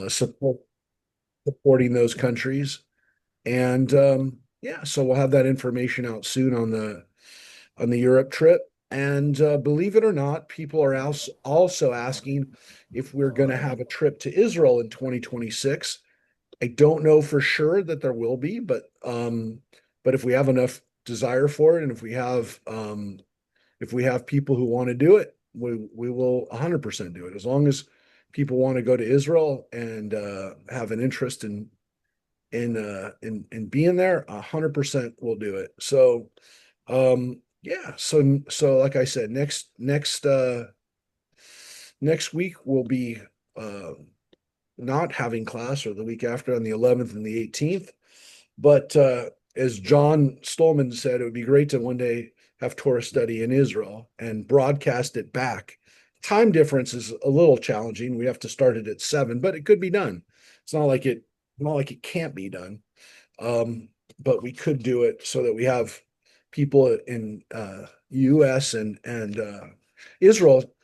supporting those countries. And yeah, so we'll have that information out soon on the Europe trip. And believe it or not, people are also asking if we're going to have a trip to Israel in 2026. I don't know for sure that there will be, but if we have enough desire for it, and if we have people who want to do it, we will 100% do it. As long as people want to go to Israel and have an interest in being there, 100% will do it. So yeah, so like I said, next week we'll be uh not having class, or the week after on the 11th and the 18th. But as John Stolman said, it would be great to one day have Torah study in Israel and broadcast it back. Time difference is a little challenging. We have to start it at 7, but it could be done. It's not like it can't be done. Um, but we could do it so that we have people in U.S. and Israel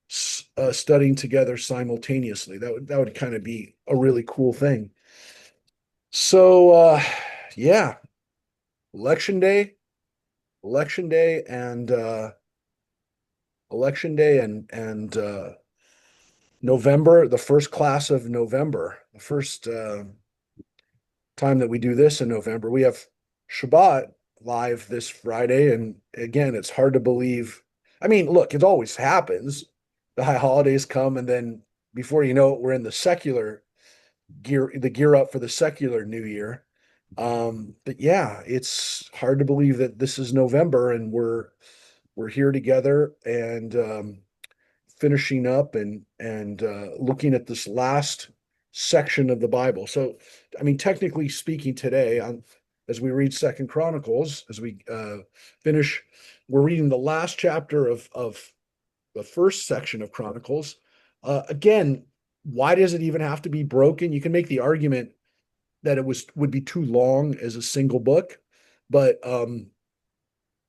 studying together simultaneously. That would kind of be a really cool thing. So yeah, election day, election day, and election day, and November, the first class of November, the first time that we do this in November. We have Shabbat live this Friday, and again, it's hard to believe. I mean, look, it always happens. The high holidays come, and then before you know it, we're in the gear up for the secular New Year. But yeah, it's hard to believe that this is November and we're here together and finishing up and looking at this last section of the Bible. So, I mean, technically speaking, today, as we read Second Chronicles, as we finish, we're reading the last chapter of the first section of Chronicles. Again, why does it even have to be broken? You can make the argument that it would be too long as a single book, but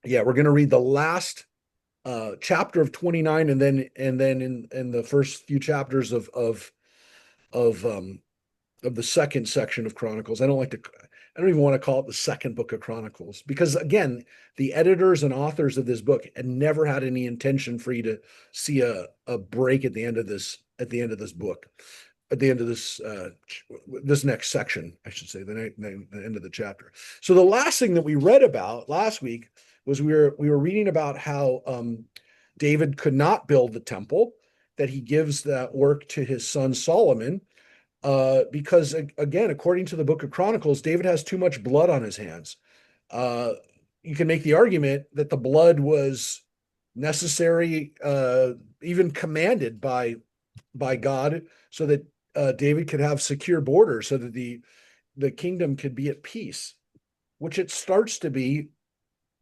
yeah, we're going to read the last chapter of 29, and then in the first few chapters of of the second section of Chronicles. I don't even want to call it the second book of Chronicles, because again, the editors and authors of this book had never had any intention for you to see a break at the end of this book, at the end of this next section, I should say, the end of the chapter. So the last thing that we read about last week was we were reading about how David could not build the temple, that he gives that work to his son Solomon, because again, according to the Book of Chronicles, David has too much blood on his hands. Uh, you can make the argument that the blood was necessary, even commanded by God, so that David could have secure borders, so that the kingdom could be at peace, which it starts to be,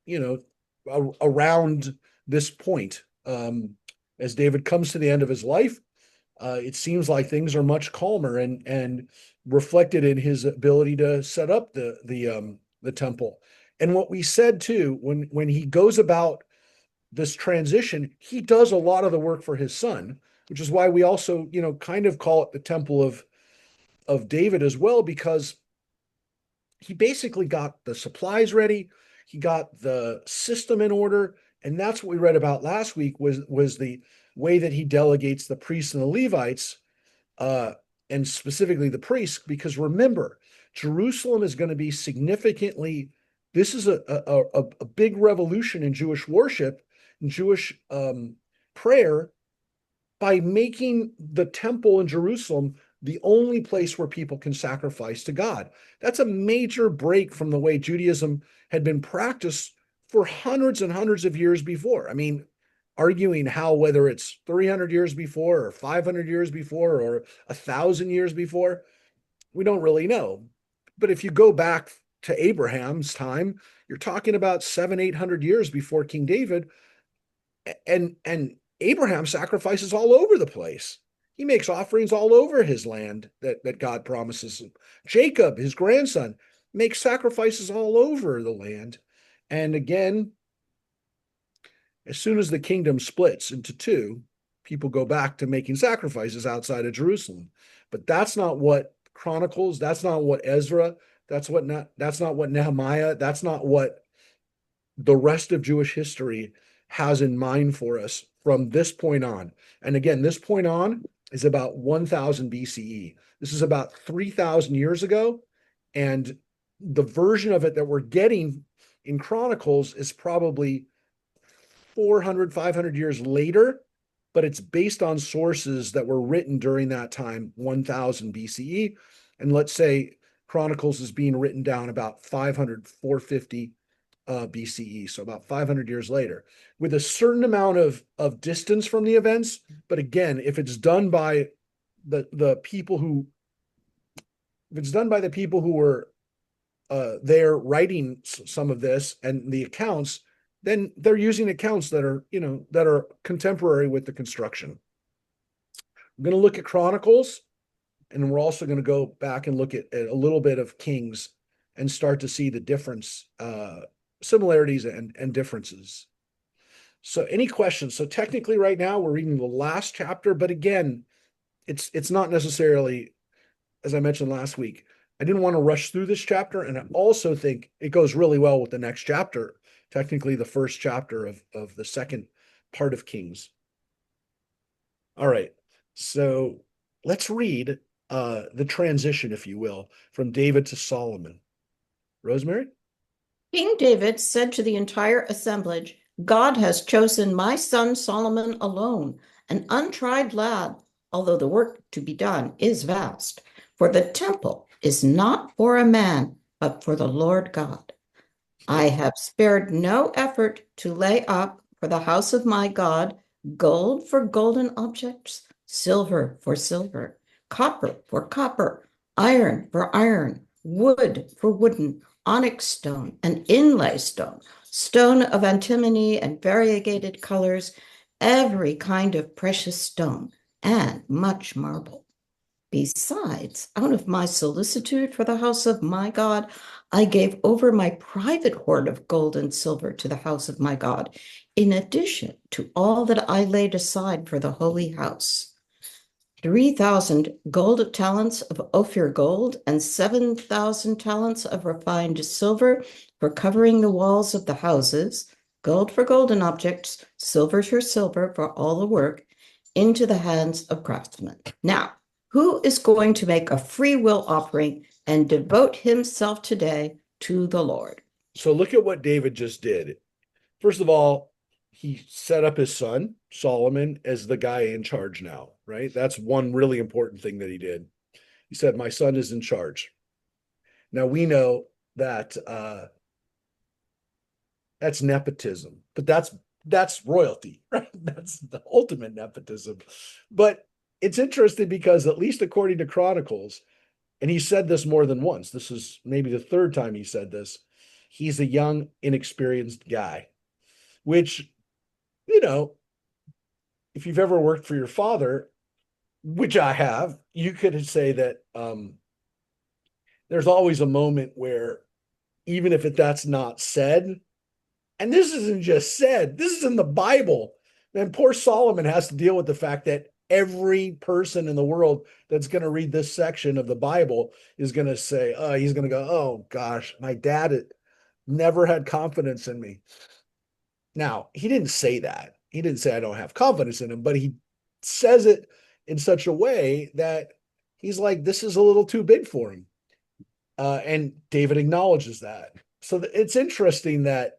you know, around this point. As David comes to the end of his life, it seems like things are much calmer and reflected in his ability to set up the temple. And what we said too, when he goes about this transition, he does a lot of the work for his son, which is why we also, you know, kind of call it the temple of David as well, because he basically got the supplies ready, he got the system in order, and that's what we read about last week was the way that he delegates the priests and the Levites, uh, and specifically the priests, because remember, Jerusalem is going to be significantly. This is a big revolution in Jewish worship, in Jewish prayer, by making the temple in Jerusalem the only place where people can sacrifice to God. That's a major break from the way Judaism had been practiced for hundreds and hundreds of years before. I mean, arguing how whether it's 300 years before or 500 years before or 1,000 years before, we don't really know. But if you go back to Abraham's time, you're talking about 700, 800 years before King David, and Abraham sacrifices all over the place. He makes offerings all over his land that God promises him. Jacob, his grandson, makes sacrifices all over the land. And again, as soon as the kingdom splits into two, people go back to making sacrifices outside of Jerusalem. But that's not what Chronicles, that's not what Ezra, that's not what Nehemiah, that's not what the rest of Jewish history has in mind for us from this point on. And again, this point on is about 1000 BCE. This is about 3000 years ago. And the version of it that we're getting in Chronicles is probably 400, 500 years later, but it's based on sources that were written during that time, 1000 BCE. And let's say Chronicles is being written down about 500, 450 BCE, so about 500 years later, with a certain amount of distance from the events. But again, if it's done by the people who, if it's done by the people who were there writing some of this and the accounts, then they're using accounts that are, that are contemporary with the construction. I'm going to look at Chronicles, and we're also going to go back and look at a little bit of Kings and start to see the difference, similarities and differences. So any questions? So technically right now we're reading the last chapter, but again, it's not necessarily, as I mentioned last week, I didn't want to rush through this chapter. And I also think it goes really well with the next chapter, technically the first chapter of the second part of Kings. All right. So let's read the transition, if you will, from David to Solomon. Rosemary? King David said to the entire assemblage, God has chosen my son Solomon alone, an untried lad, although the work to be done is vast. For the temple is not for a man, but for the Lord God. I have spared no effort to lay up for the house of my God gold for golden objects, silver for silver, copper for copper, iron for iron, wood for wooden, onyx stone and inlay stone, stone of antimony and variegated colors, every kind of precious stone, and much marble. Besides, out of my solicitude for the house of my God, I gave over my private hoard of gold and silver to the house of my God, in addition to all that I laid aside for the holy house. 3,000 gold talents of Ophir gold and 7,000 talents of refined silver for covering the walls of the houses, gold for golden objects, silver for silver for all the work, into the hands of craftsmen. Now, who is going to make a free will offering and devote himself today to the Lord? So look at what David just did. First of all, he set up his son, Solomon, as the guy in charge now, right? That's one really important thing that he did. He said, my son is in charge. Now we know that that's nepotism, but that's royalty, right? That's the ultimate nepotism. But it's interesting because at least according to Chronicles, and he said this more than once, this is maybe the third time he said this, he's a young, inexperienced guy, which, if you've ever worked for your father, which I have, you could say that there's always a moment where even if that's not said, and this isn't just said, this is in the Bible. And poor Solomon has to deal with the fact that every person in the world that's going to read this section of the Bible is going to say, he's going to go, oh gosh, my dad never had confidence in me. Now, he didn't say that. He didn't say I don't have confidence in him, but he says it in such a way that he's like, this is a little too big for him. And David acknowledges that. So it's interesting that,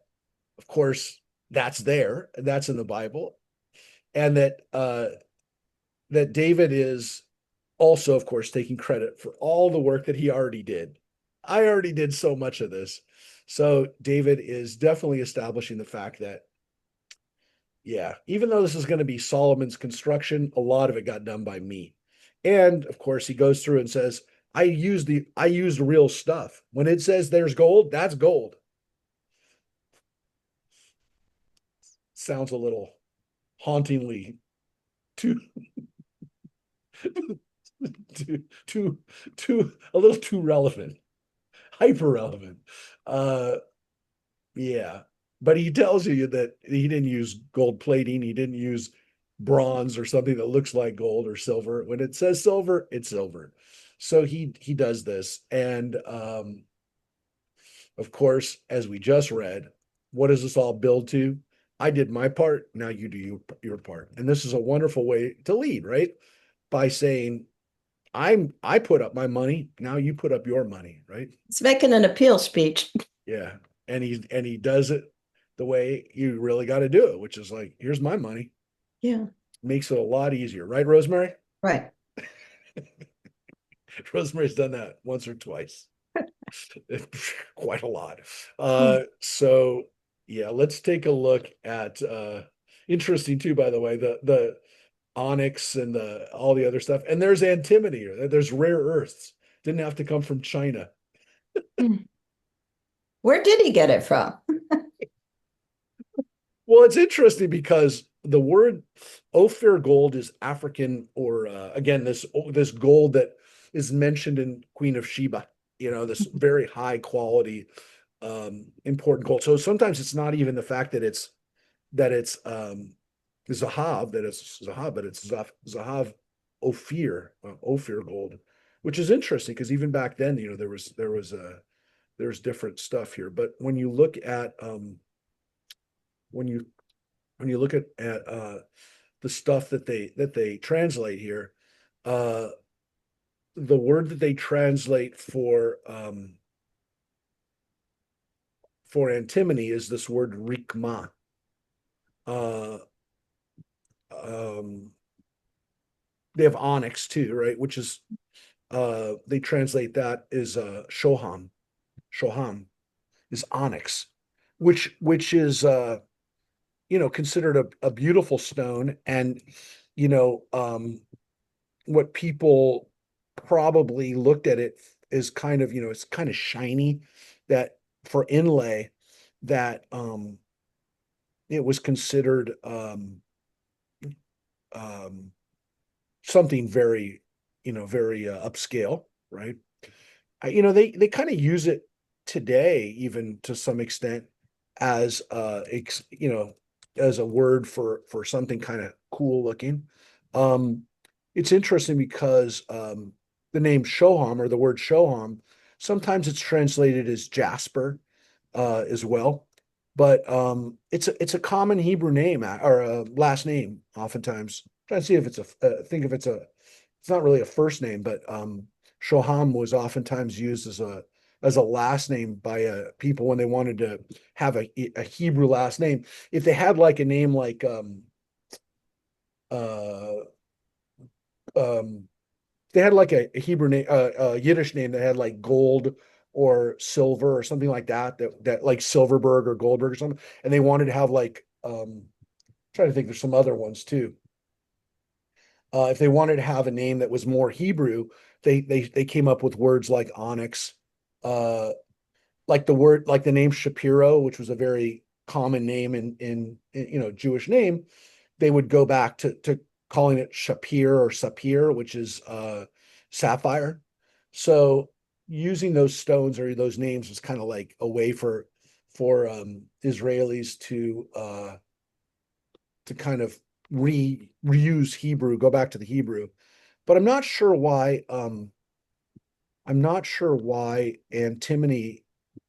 of course, that's there, and that's in the Bible, and that David is also, of course, taking credit for all the work that he already did. I already did so much of this. So David is definitely establishing the fact that, yeah, even though this is going to be Solomon's construction, a lot of it got done by me. And of course, he goes through and says, I used real stuff. When it says there's gold, that's gold. Sounds a little hauntingly too a little too relevant, hyper relevant. Yeah, but he tells you that he didn't use gold plating. He didn't use bronze or something that looks like gold or silver. When it says silver, it's silver. So he does this. And of course, as we just read, what does this all build to? I did my part, now you do your part. And this is a wonderful way to lead, right? By saying, I put up my money, now you put up your money, right? It's making an appeal speech. Yeah. And he does it the way you really got to do it, which is like, here's my money. Yeah, Makes it a lot easier, right, Rosemary? right. Rosemary's done that once or twice. Quite a lot. Hmm. So yeah, let's take a look at interesting too, by the way, the onyx and the all the other stuff. And there's antimony, there's rare earths. Didn't have to come from China. Hmm. Where did he get it from? Well, it's interesting because the word Ophir gold is African, or again, this gold that is mentioned in Queen of Sheba, this very high quality, important gold. So sometimes it's not even the fact that it's Zahav, but it's Zahav Ophir gold, which is interesting because even back then, there's different stuff here. But when you when you look at the stuff that they translate here, uh, the word that they translate for antimony is this word rikma. Uh, um, they have onyx too, right? Which is they translate that as shoham. Shoham is onyx, which is considered a beautiful stone, and you know what people probably looked at it as kind of, it's kind of shiny, that for inlay, that it was considered um something very, very upscale, right? They kind of use it today, even to some extent, as as a word for something kind of cool looking. Um, it's interesting because the name Shoham, or the word Shoham, sometimes it's translated as Jasper as well, but it's a common Hebrew name, or a last name. Oftentimes, trying to see if it's think if it's not really a first name, but Shoham was oftentimes used as a last name by people when they wanted to have a Hebrew last name. If they had like a name like uh, um, they had like a Hebrew name, a Yiddish name that had like gold or silver or something like that like Silverberg or Goldberg or something, and they wanted to have like trying to think, there's some other ones too. If they wanted to have a name that was more Hebrew, they came up with words like onyx, uh, like the name Shapiro, which was a very common name in Jewish name. They would go back to calling it Shapir or Sapir, which is sapphire. So using those stones or those names was kind of like a way for Israelis to kind of reuse Hebrew, go back to the Hebrew. But I'm not sure why antimony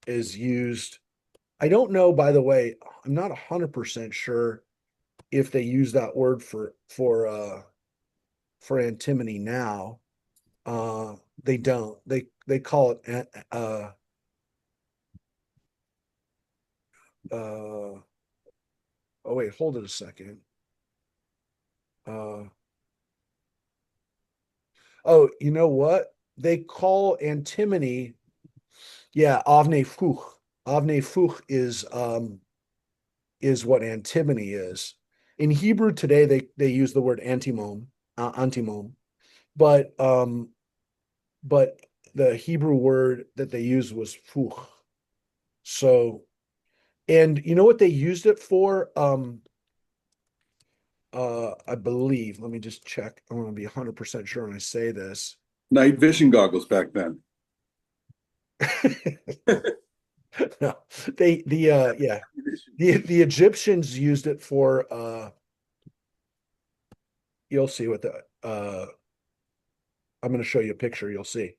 is used. I don't know, by the way, I'm not 100% sure if they use that word for antimony now. They don't. They call it oh wait, hold it a second. Uh oh, you know what? They call antimony, yeah, avnei fuch. Avnei fuch is what antimony is. In Hebrew today, they use the word antimon, but but the Hebrew word that they used was fuch. So, and you know what they used it for? I believe. Let me just check. I want to be 100% sure when I say this. Night vision goggles back then. No, the Egyptians used it for you'll see what I'm going to show you a picture. You'll see.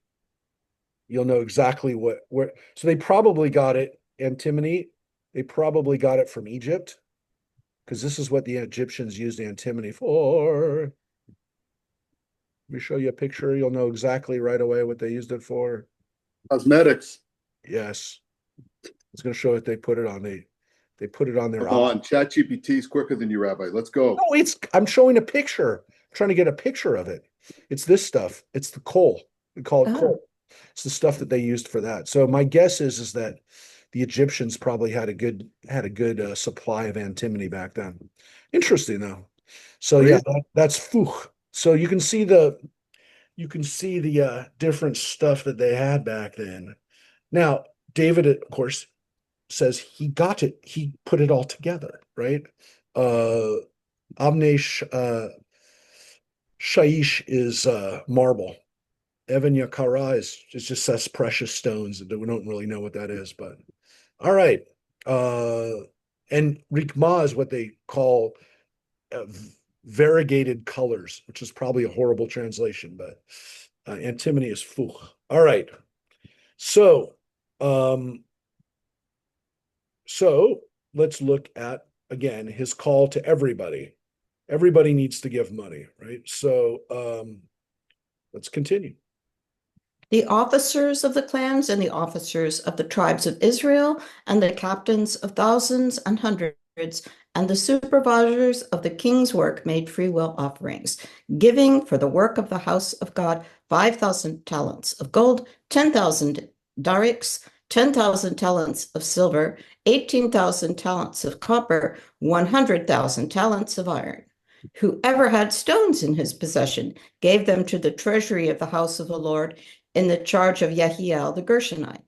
You'll know exactly where. So they probably got it, antimony. They probably got it from Egypt, because this is what the Egyptians used antimony for. Let me show you a picture. You'll know exactly right away what they used it for. Cosmetics. Yes. I was going to show it. They put it on they put it on their Come on, ChatGPT is quicker than you, Rabbi. Let's go. No, I'm showing a picture. I'm trying to get a picture of it. It's this stuff. It's the coal. We call it coal. It's the stuff that they used for that. So my guess is that the Egyptians probably had a good supply of antimony back then. Interesting though. So yeah, that's fuch. So you can see the different stuff that they had back then. Now, David, of course, says he got it. He put it all together, right? Avnei Shaish is marble. Evan Yakara just says precious stones. We don't really know what that is, but all right. And Rikma is what they call variegated colors, which is probably a horrible translation, but antimony is fuch. All right. So, so let's look at, again, his call to everybody. Everybody needs to give money, right? So let's continue. The officers of the clans and the officers of the tribes of Israel and the captains of thousands and hundreds and the supervisors of the king's work made free will offerings, giving for the work of the house of God 5,000 talents of gold, 10,000 darics, 10,000 talents of silver, 18,000 talents of copper, 100,000 talents of iron. Whoever had stones in his possession gave them to the treasury of the house of the Lord in the charge of Yehiel the Gershonite.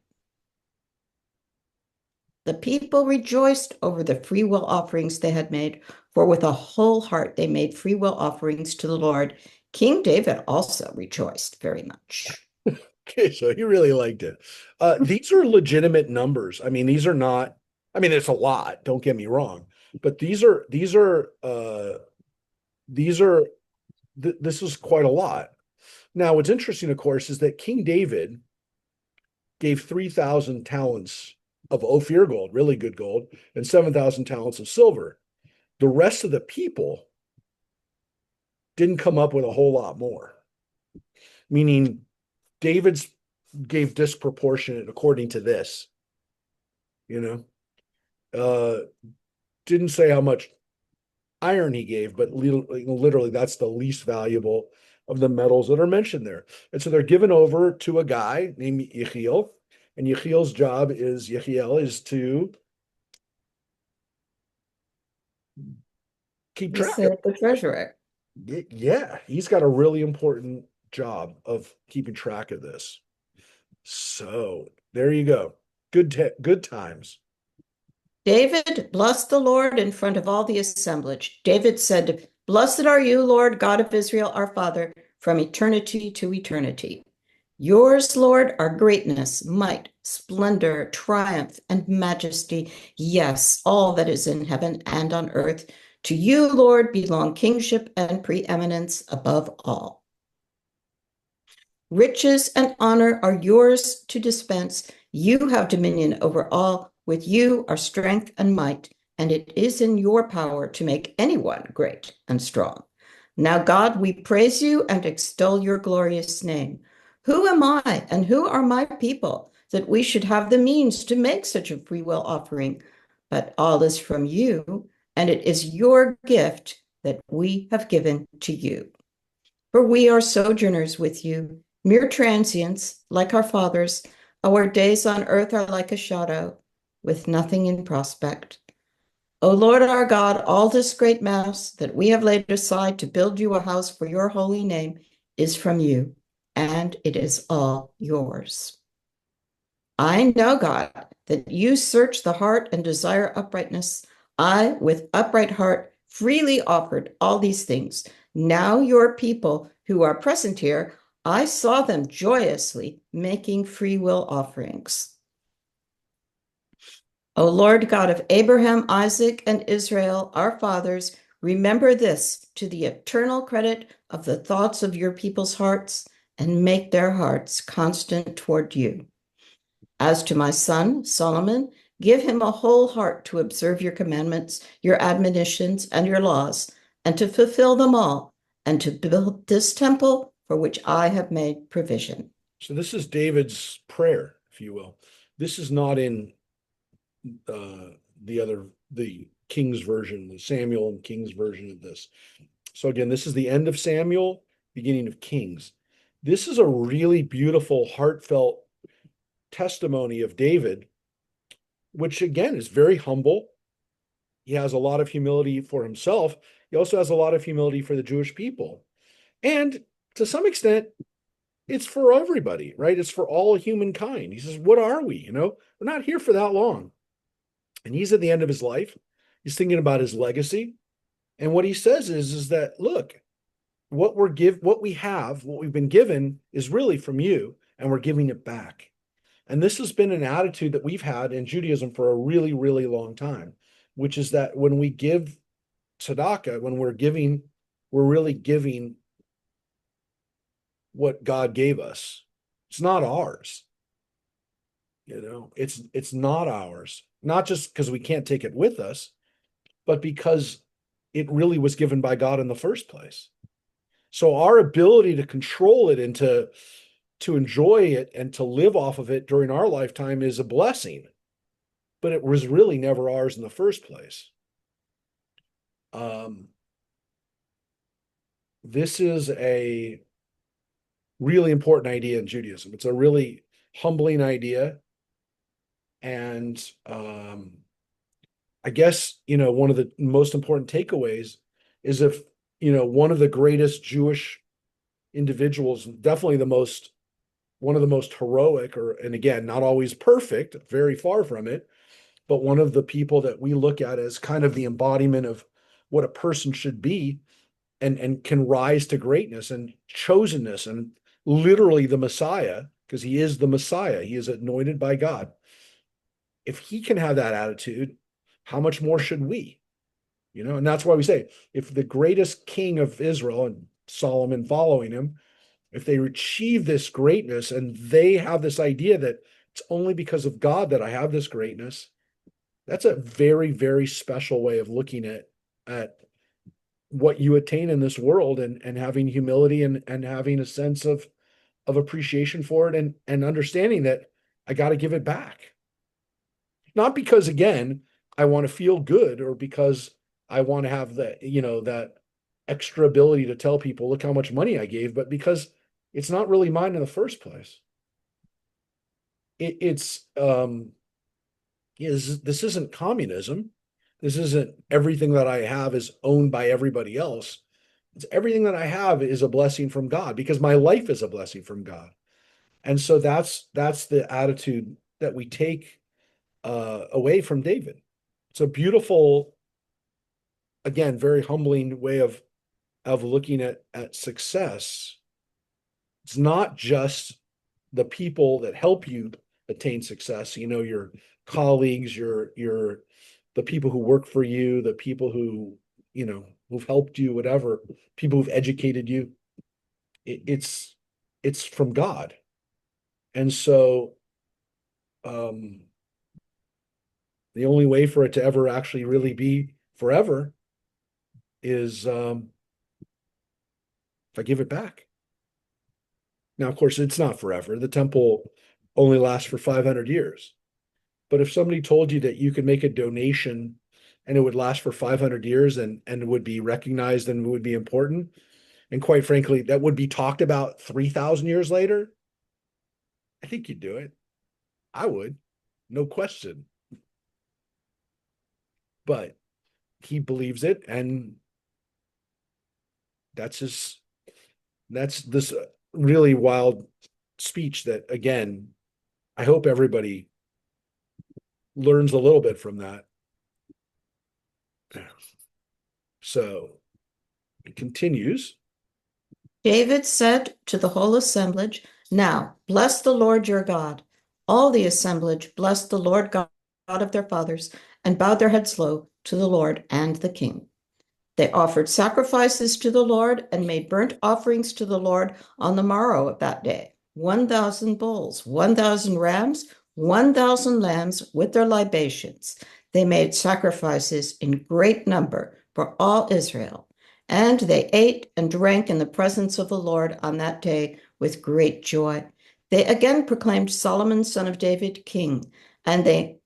The people rejoiced over the free will offerings they had made, for with a whole heart they made free will offerings to the Lord. King David also rejoiced very much. Okay, so he really liked it. These are legitimate numbers. I mean, these are not, I mean, it's a lot, don't get me wrong, but this is quite a lot. Now, what's interesting, of course, is that King David gave 3,000 talents of Ophir gold, really good gold, and 7,000 talents of silver. The rest of the people didn't come up with a whole lot more, meaning David's gave disproportionate according to this, didn't say how much iron he gave, but literally that's the least valuable of the metals that are mentioned there. And so they're given over to a guy named Yehiel, and Yehiel's job is to keep track of the treasurer. Yeah, he's got a really important job of keeping track of this. So there you go. Good times. David blessed the Lord in front of all the assemblage. David said, "Blessed are you, Lord God of Israel, our Father, from eternity to eternity. Yours, Lord, are greatness, might, splendor, triumph, and majesty. Yes, all that is in heaven and on earth. To you, Lord, belong kingship and preeminence above all. Riches and honor are yours to dispense. You have dominion over all. With you are strength and might, and it is in your power to make anyone great and strong. Now, God, we praise you and extol your glorious name. Who am I and who are my people that we should have the means to make such a free will offering? But all is from you, and it is your gift that we have given to you. For we are sojourners with you, mere transients, like our fathers. Our days on earth are like a shadow, with nothing in prospect. O Lord our God, all this great mass that we have laid aside to build you a house for your holy name is from you, and it is all yours. I know, God, that you search the heart and desire uprightness. I, with upright heart, freely offered all these things. Now your people who are present here, I saw them joyously making free will offerings. O Lord God of Abraham, Isaac, and Israel, our fathers, Remember this to the eternal credit of the thoughts of your people's hearts, and make their hearts constant toward you. As to my son, Solomon, give him a whole heart to observe your commandments, your admonitions, and your laws, and to fulfill them all, and to build this temple for which I have made provision. So this is David's prayer, if you will. This is not in the King's version, the Samuel and King's version of this. So again, this is the end of Samuel, beginning of Kings. This is a really beautiful, heartfelt testimony of David, which again is very humble. He has a lot of humility for himself. He also has a lot of humility for the Jewish people. And to some extent, it's for everybody, right? It's for all humankind. He says, what are we? We're not here for that long. And he's at the end of his life. He's thinking about his legacy. And what he says is that, look, what we've been given is really from you, and we're giving it back. And this has been an attitude that we've had in Judaism for a really, really long time, which is that when we give tzedakah, when we're giving, we're really giving what God gave us. It's not ours. It's not ours, not just because we can't take it with us, but because it really was given by God in the first place. So our ability to control it and to enjoy it and to live off of it during our lifetime is a blessing, but it was really never ours in the first place. This is a really important idea in Judaism. It's a really humbling idea. And I guess, one of the most important takeaways is if, one of the greatest Jewish individuals, definitely one of the most heroic, and again, not always perfect, very far from it, but one of the people that we look at as kind of the embodiment of what a person should be and can rise to greatness and chosenness and literally the Messiah, because he is the Messiah. He is anointed by God. If he can have that attitude, how much more should we? And that's why we say, if the greatest king of Israel and Solomon following him, if they achieve this greatness and they have this idea that it's only because of God that I have this greatness, that's a very, very special way of looking at what you attain in this world, and having humility and having a sense of appreciation for it, and understanding that I got to give it back. Not because, again, I want to feel good or because I want to have that extra ability to tell people, look how much money I gave, but because it's not really mine in the first place. This isn't communism. This isn't everything that I have is owned by everybody else. It's everything that I have is a blessing from God, because my life is a blessing from God. And so that's the attitude that we take away from David. It's a beautiful, again, very humbling way of looking at success. It's not just the people that help you attain success, your colleagues, the people who work for you, the people who, who've helped you, whatever, people who've educated you. It's from God. And so the only way for it to ever actually really be forever is if I give it back. Now, of course, it's not forever. The temple only lasts for 500 years. But if somebody told you that you could make a donation and it would last for 500 years and would be recognized and would be important, and quite frankly, that would be talked about 3,000 years later, I think you'd do it. I would, no question. But he believes it, and that's this really wild speech that, again, I hope everybody learns a little bit from that. So it continues. David said to the whole assemblage, now bless the Lord your God. All the assemblage blessed the Lord God of their fathers, and bowed their heads low to the Lord and the king. They offered sacrifices to the Lord and made burnt offerings to the Lord on the morrow of that day. 1,000 bulls, 1,000 rams, 1,000 lambs with their libations. They made sacrifices in great number for all Israel. And they ate and drank in the presence of the Lord on that day with great joy. They again proclaimed Solomon, son of David, king, and they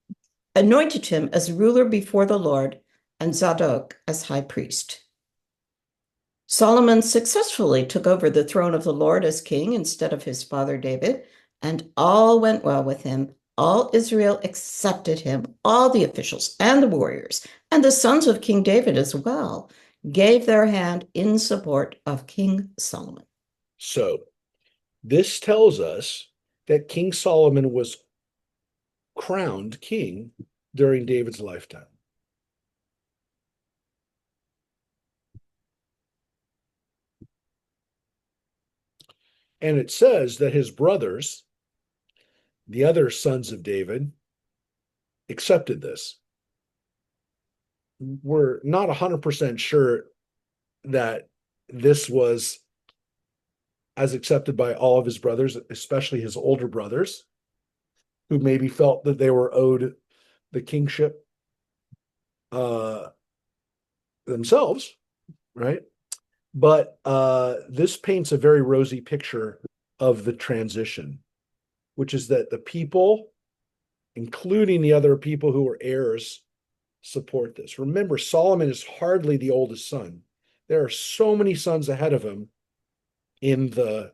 anointed him as ruler before the Lord, and Zadok as high priest. Solomon successfully took over the throne of the Lord as king instead of his father David, and all went well with him. All Israel accepted him, all the officials and the warriors, and the sons of King David as well, gave their hand in support of King Solomon. So this tells us that King Solomon was crowned king during David's lifetime. And it says that his brothers, the other sons of David, accepted this. We're not 100% sure that this was as accepted by all of his brothers, especially his older brothers, who maybe felt that they were owed the kingship themselves, right? But this paints a very rosy picture of the transition, which is that the people, including the other people who were heirs, support this. Remember, Solomon is hardly the oldest son. There are so many sons ahead of him in the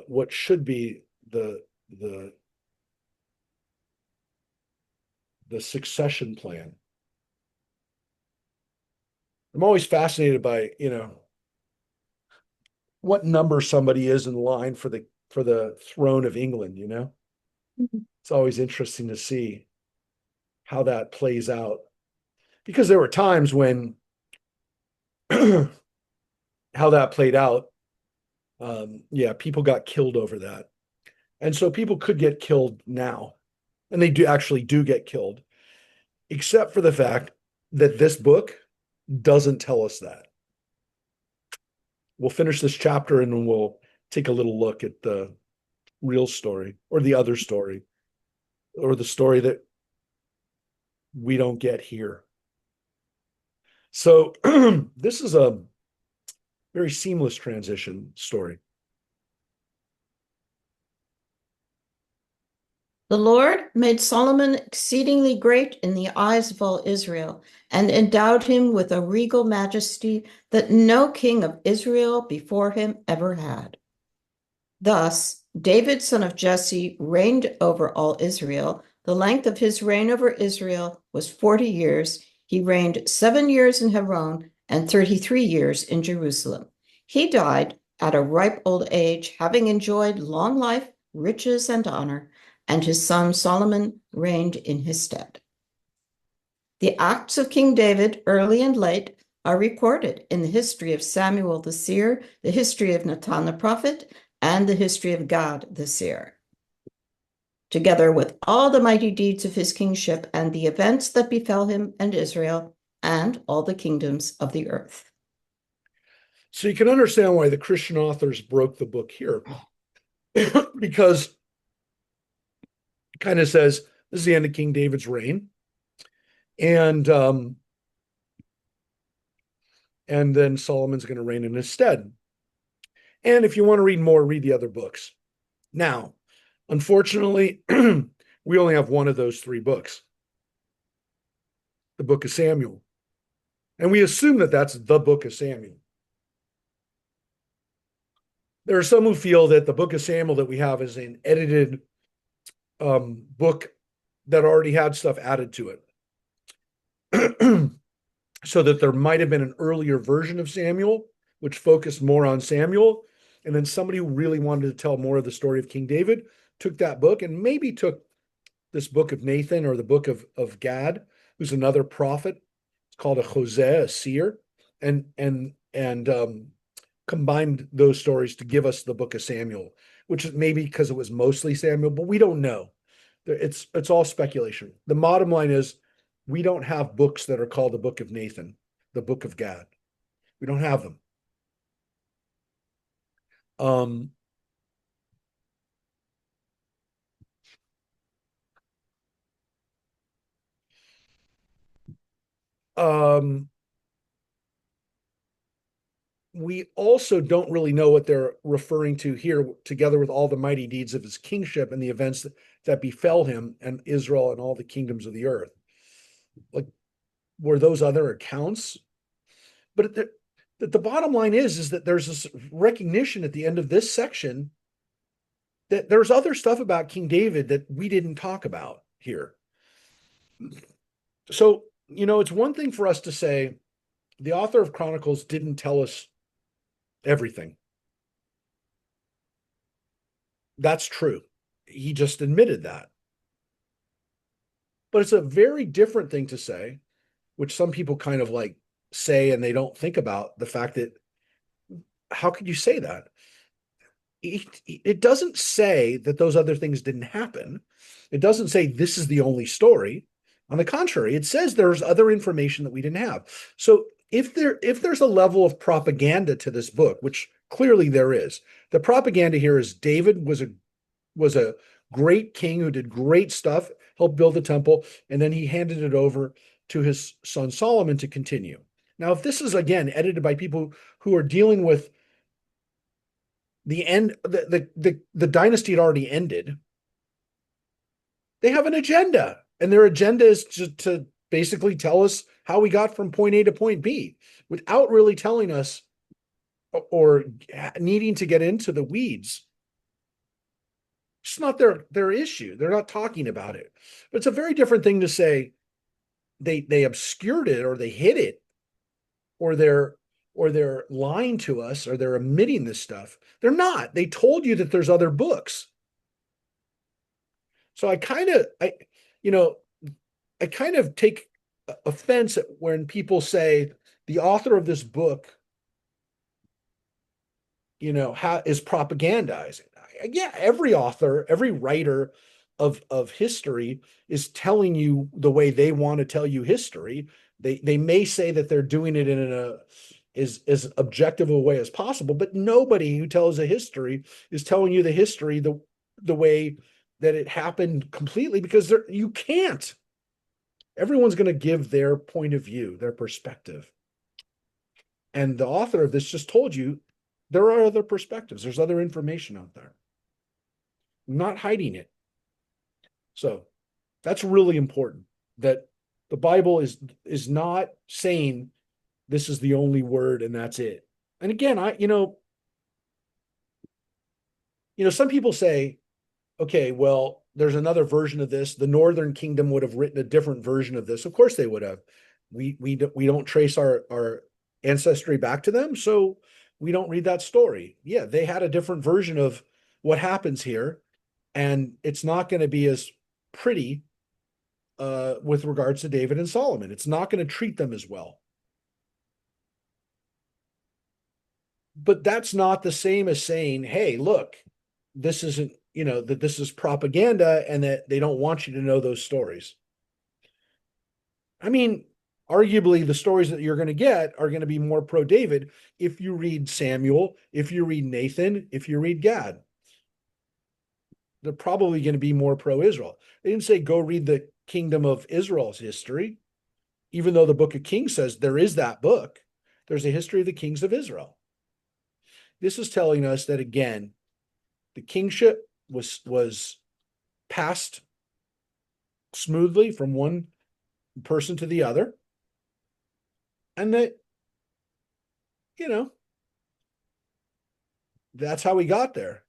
what should be the succession plan. I'm always fascinated by, what number somebody is in line for the throne of England, It's always interesting to see how that plays out. Because there were times when how that played out, people got killed over that. And so people could get killed now. And they do get killed, except for the fact that this book doesn't tell us that. We'll finish this chapter and then we'll take a little look at the real story or the other story or the story that we don't get here. So this is a very seamless transition story. The Lord made Solomon exceedingly great in the eyes of all Israel, and endowed him with a regal majesty that no king of Israel before him ever had. Thus, David, son of Jesse, reigned over all Israel. The length of his reign over Israel was 40 years. He reigned 7 years in Hebron and 33 years in Jerusalem. He died at a ripe old age, having enjoyed long life, riches, and honor, and his son Solomon reigned in his stead. The acts of King David, early and late, are recorded in the history of Samuel the seer, the history of Nathan the prophet, and the history of Gad the seer, together with all the mighty deeds of his kingship and the events that befell him and Israel and all the kingdoms of the earth. So you can understand why the Christian authors broke the book here, because it kind of says this is the end of King David's reign, and then Solomon's going to reign in his stead. And if you want to read more, read the other books. Now, unfortunately, we only have one of those 3 books, the book of Samuel. And we assume that that's the book of Samuel. There are some who feel that the book of Samuel that we have is an edited book that already had stuff added to it. So that there might have been an earlier version of Samuel, which focused more on Samuel. And then somebody who really wanted to tell more of the story of King David took that book and maybe took this book of Nathan or the book of Gad, who's another prophet. It's called a Hosea, a seer, and combined those stories to give us the book of Samuel, which is maybe because it was mostly Samuel, but we don't know. It's all speculation. The bottom line is We don't have books that are called the Book of Nathan, the Book of Gad. We don't have them. Um, um, we also don't really know what they're referring to here, together with all the mighty deeds of his kingship and the events that befell him and Israel and all the kingdoms of the earth. Like, were those other accounts? But the bottom line is that there's this recognition at the end of this section that there's other stuff about King David that we didn't talk about here. So, it's one thing for us to say the author of Chronicles didn't tell us everything. That's true. He just admitted that. But it's a very different thing to say, which some people kind of like say, and they don't think about the fact that how could you say that? It doesn't say that those other things didn't happen. It doesn't say this is the only story. On the contrary, it says there's other information that we didn't have. So if there's a level of propaganda to this book, which clearly there is, the propaganda here is David was a great king who did great stuff, helped build the temple, and then he handed it over to his son Solomon to continue. Now, if this is again edited by people who are dealing with the end, the dynasty had already ended, they have an agenda, and their agenda is to basically tell us how we got from point A to point B without really telling us or needing to get into the weeds. It's not their issue. They're not talking about it. But it's a very different thing to say they obscured it or they hid it or they're lying to us or they're omitting this stuff. They're not. They told you that there's other books. So I kind of take offense at when people say the author of this book, is propagandizing. Yeah, every author, every writer of history is telling you the way they want to tell you history. They may say that they're doing it in as objective a way as possible, but nobody who tells a history is telling you the history the way that it happened completely, because you can't. Everyone's going to give their point of view, their perspective. And the author of this just told you there are other perspectives. There's other information out there. I'm not hiding it. So that's really important, that the Bible is not saying this is the only word and that's it. And again, some people say, okay, well, there's another version of this. The Northern Kingdom would have written a different version of this. Of course they would have. We don't trace our ancestry back to them, so we don't read that story. Yeah, they had a different version of what happens here, and it's not going to be as pretty with regards to David and Solomon. It's not going to treat them as well. But that's not the same as saying, hey, look, this isn't, that this is propaganda and that they don't want you to know those stories. I mean, arguably the stories that you're going to get are going to be more pro-David if you read Samuel, if you read Nathan, if you read Gad. They're probably going to be more pro-Israel. They didn't say go read the kingdom of Israel's history, even though the book of Kings says there is that book. There's a history of the kings of Israel. This is telling us that, again, the kingship was passed smoothly from one person to the other, and that, that's how we got there.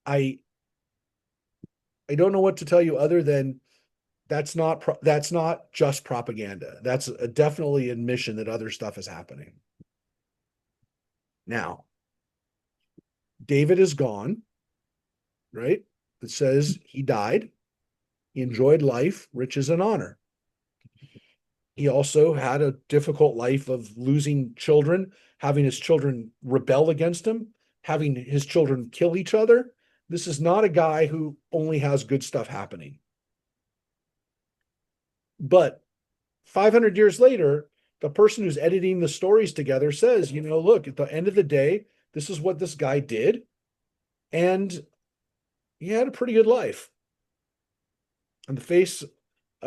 I don't know what to tell you other than that's not just propaganda. That's definitely admission that other stuff is happening. Now, David is gone, right? It says he died. He enjoyed life, riches, and honor. He also had a difficult life of losing children, having his children rebel against him, having his children kill each other. This is not a guy who only has good stuff happening. But 500 years later, the person who's editing the stories together says, look, at the end of the day, this is what this guy did. And he had a pretty good life. And the face,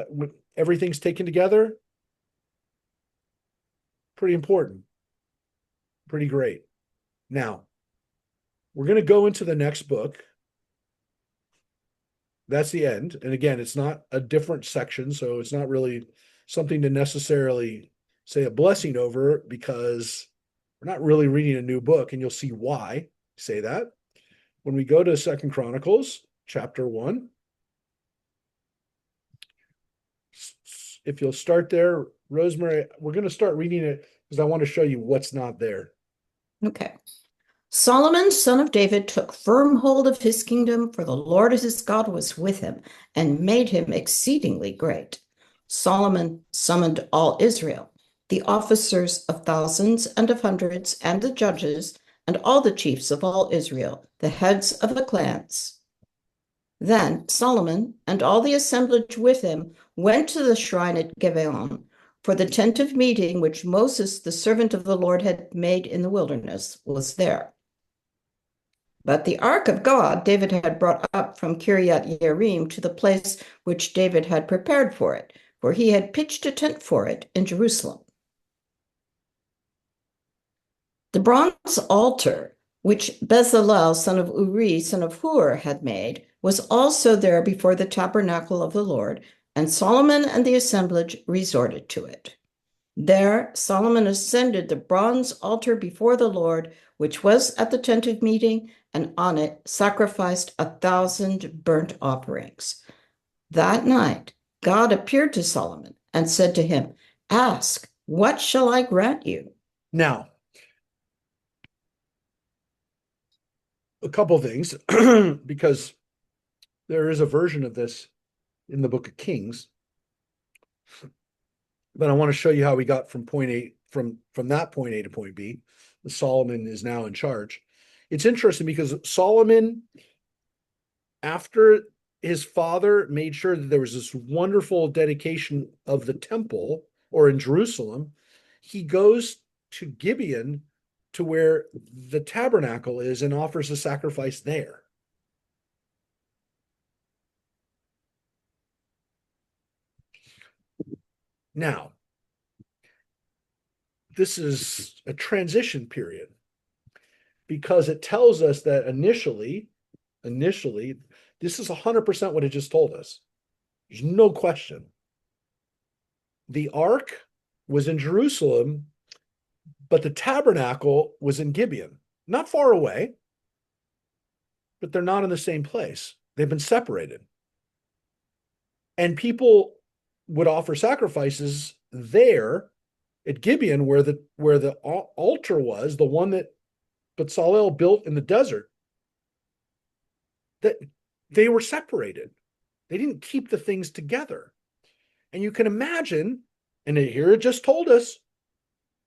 when everything's taken together, pretty important, pretty great. Now, we're going to go into the next book. That's the end. And again, it's not a different section, so it's not really something to necessarily say a blessing over, because we're not really reading a new book, and you'll see why I say that. When we go to Second Chronicles, chapter 1, if you'll start there, Rosemary, we're going to start reading it because I want to show you what's not there. Okay. Solomon, son of David, took firm hold of his kingdom, for the Lord his God was with him and made him exceedingly great. Solomon summoned all Israel, the officers of thousands and of hundreds, and the judges, and all the chiefs of all Israel, the heads of the clans. Then Solomon and all the assemblage with him went to the shrine at Gibeon, for the tent of meeting which Moses, the servant of the Lord, had made in the wilderness was there. But the ark of God David had brought up from Kiriath Yearim to the place which David had prepared for it, for he had pitched a tent for it in Jerusalem. The bronze altar, which Bezalel, son of Uri, son of Hur, had made, was also there before the tabernacle of the Lord, and Solomon and the assemblage resorted to it. There Solomon ascended the bronze altar before the Lord, which was at the tent of meeting, and on it sacrificed 1,000 burnt offerings. That night God appeared to Solomon and said to him, "Ask, what shall I grant you?" Now, a couple things, because there is a version of this in the book of Kings, but I want to show you how we got from point A, from that point A to point B. Solomon is now in charge. It's interesting because Solomon, after his father made sure that there was this wonderful dedication of the temple, or in Jerusalem, he goes to Gibeon, to where the tabernacle is, and offers a sacrifice there. Now, this is a transition period, because it tells us that initially, this is 100% what it just told us. There's no question. The ark was in Jerusalem, but the tabernacle was in Gibeon, not far away, but they're not in the same place. They've been separated. And people would offer sacrifices there at Gibeon, where the altar was, the one that Bezalel built in the desert, that they were separated. They didn't keep the things together. And you can imagine, and here it just told us,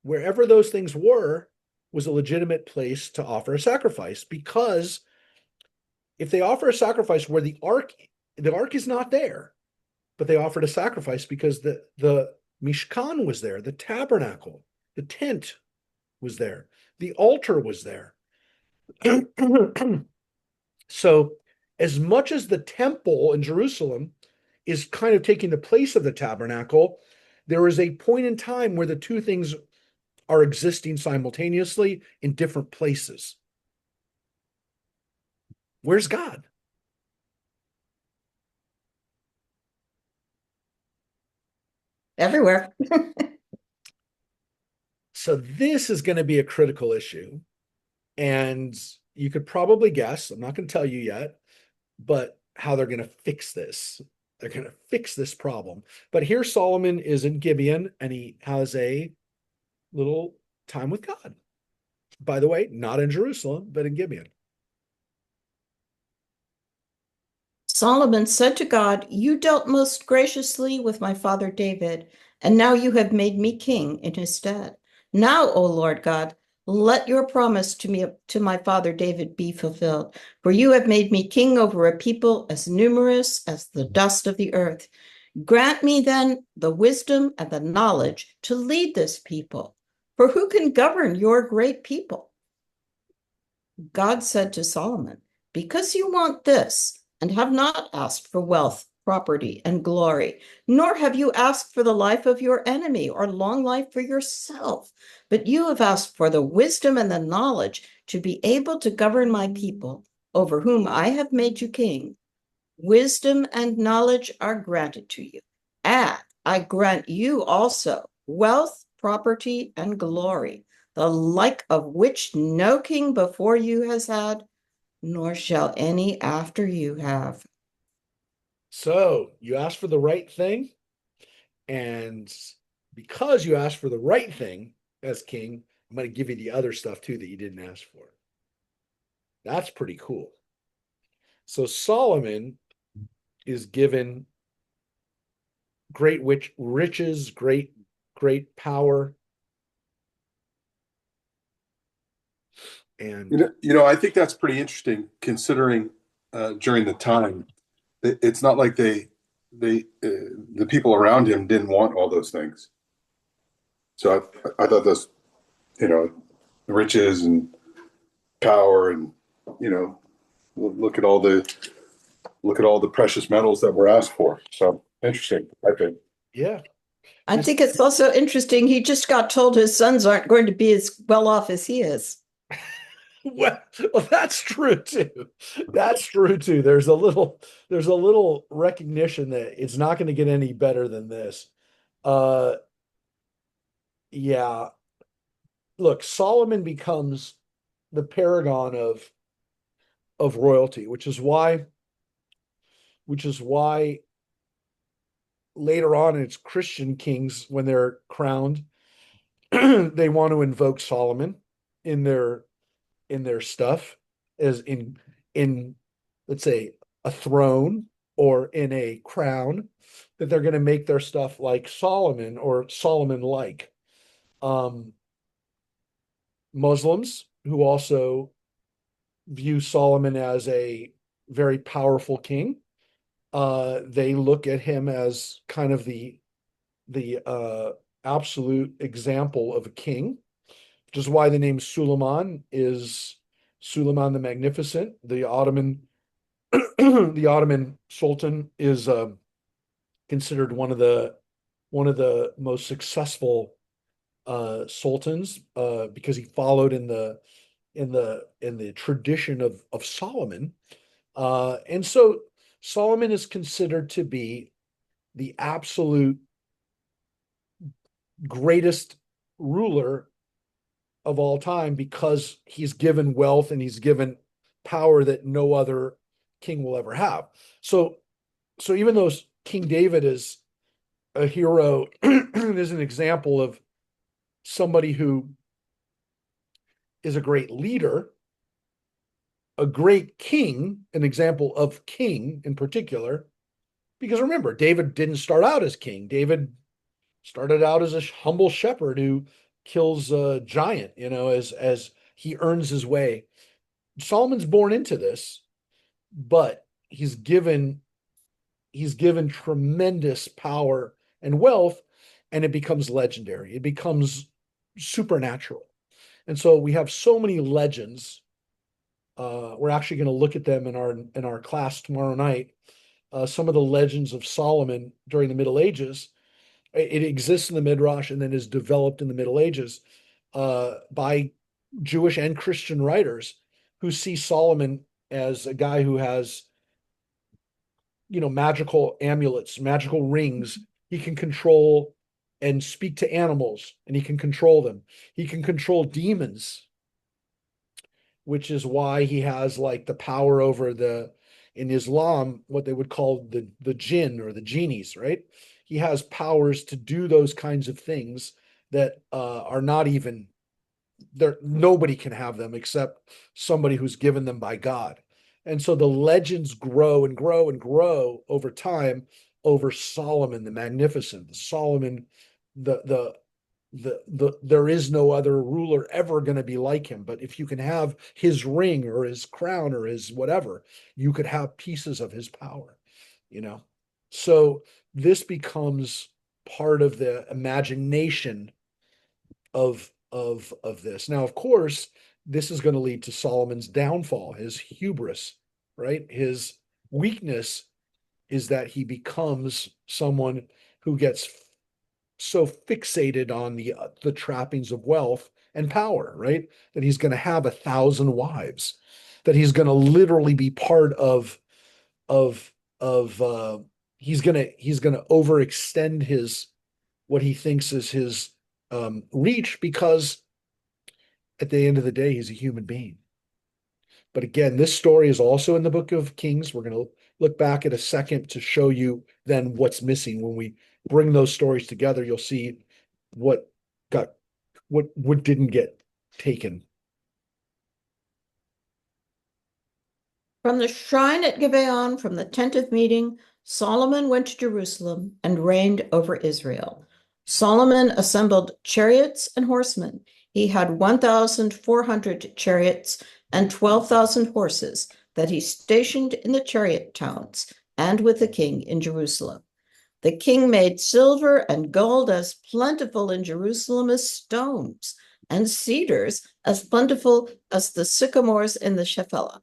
wherever those things were was a legitimate place to offer a sacrifice, because if they offer a sacrifice where the ark is not there, but they offered a sacrifice because the Mishkan was there, the tabernacle, the tent was there, the altar was there. So as much as the temple in Jerusalem is kind of taking the place of the tabernacle, there is a point in time where the two things are existing simultaneously in different places. Where's God? Everywhere. So this is going to be a critical issue. And you could probably guess, I'm not going to tell you yet, but how they're going to fix this. They're going to fix this problem. But here Solomon is in Gibeon, and he has a little time with God. By the way, not in Jerusalem, but in Gibeon. Solomon said to God, "You dealt most graciously with my father David, and now you have made me king in his stead. Now, O Lord God, let your promise to my father David be fulfilled, for you have made me king over a people as numerous as the dust of the earth. Grant me then the wisdom and the knowledge to lead this people, for who can govern your great people? God said to Solomon, because you want this and have not asked for wealth, property, and glory, nor have you asked for the life of your enemy or long life for yourself, but you have asked for the wisdom and the knowledge to be able to govern my people, over whom I have made you king. Wisdom and knowledge are granted to you, and I grant you also wealth, property, and glory, the like of which no king before you has had, nor shall any after you have. So you asked for the right thing, and because you asked for the right thing as king, I'm going to give you the other stuff too that you didn't ask for. That's pretty cool. So Solomon is given great riches, great power, and I think that's pretty interesting considering during the time, it's not like the people around him didn't want all those things. So I thought those, riches and power and, look at all the precious metals that were asked for. So interesting, I think. yeah. I think it's also interesting. He just got told his sons aren't going to be as well off as he is. Well, that's true too. That's true too. There's a little recognition that it's not going to get any better than this. Uh, yeah. Look, Solomon becomes the paragon of royalty, which is why later on it's Christian kings when they're crowned, they want to invoke Solomon in their stuff as in let's say a throne or in a crown, that they're going to make their stuff like Solomon or Solomon like. Um, Muslims who also view Solomon as a very powerful king, they look at him as kind of the absolute example of a king, which is why the name Suleiman is Suleiman the Magnificent. The Ottoman the Ottoman Sultan is considered one of the most successful sultans, because he followed in the tradition of Solomon, and so Solomon is considered to be the absolute greatest ruler of all time because he's given wealth and he's given power that no other king will ever have. So even though King David is a hero and is an example of somebody who is a great leader, a great king, an example of king in particular, because remember, David didn't start out as king. David started out as a humble shepherd who kills a giant, as he earns his way. Solomon's born into this, but he's given tremendous power and wealth, and it becomes legendary. It becomes supernatural. And so we have so many legends. We're actually going to look at them in our class tomorrow night. Some of the legends of Solomon during the Middle Ages. It exists in the Midrash and then is developed in the Middle Ages by Jewish and Christian writers who see Solomon as a guy who has, magical amulets, magical rings. He can control and speak to animals, and he can control them. He can control demons, which is why he has like the power over in Islam, what they would call the jinn or the genies, right? He has powers to do those kinds of things that are not even there. Nobody can have them except somebody who's given them by God. And so the legends grow and grow and grow over time over Solomon the Magnificent, the Solomon, there is no other ruler ever going to be like him. But if you can have his ring or his crown or his whatever, you could have pieces of his power, you know. So this becomes part of the imagination of this. Now, of course, this is going to lead to Solomon's downfall, his hubris, right? His weakness is that he becomes someone who gets so fixated on the trappings of wealth and power, right? That he's going to have 1,000 wives, that he's going to literally be part of he's gonna overextend his what he thinks is his reach, because at the end of the day, he's a human being. But again, this story is also in the book of Kings. We're going to look back at a second to show you then what's missing. When we bring those stories together, you'll see what got what didn't get taken. From the shrine at Gibeon, from the tent of meeting, Solomon went to Jerusalem and reigned over Israel. Solomon assembled chariots and horsemen. He had 1,400 chariots and 12,000 horses that he stationed in the chariot towns and with the king in Jerusalem. The king made silver and gold as plentiful in Jerusalem as stones, and cedars as plentiful as the sycamores in the Shephelah.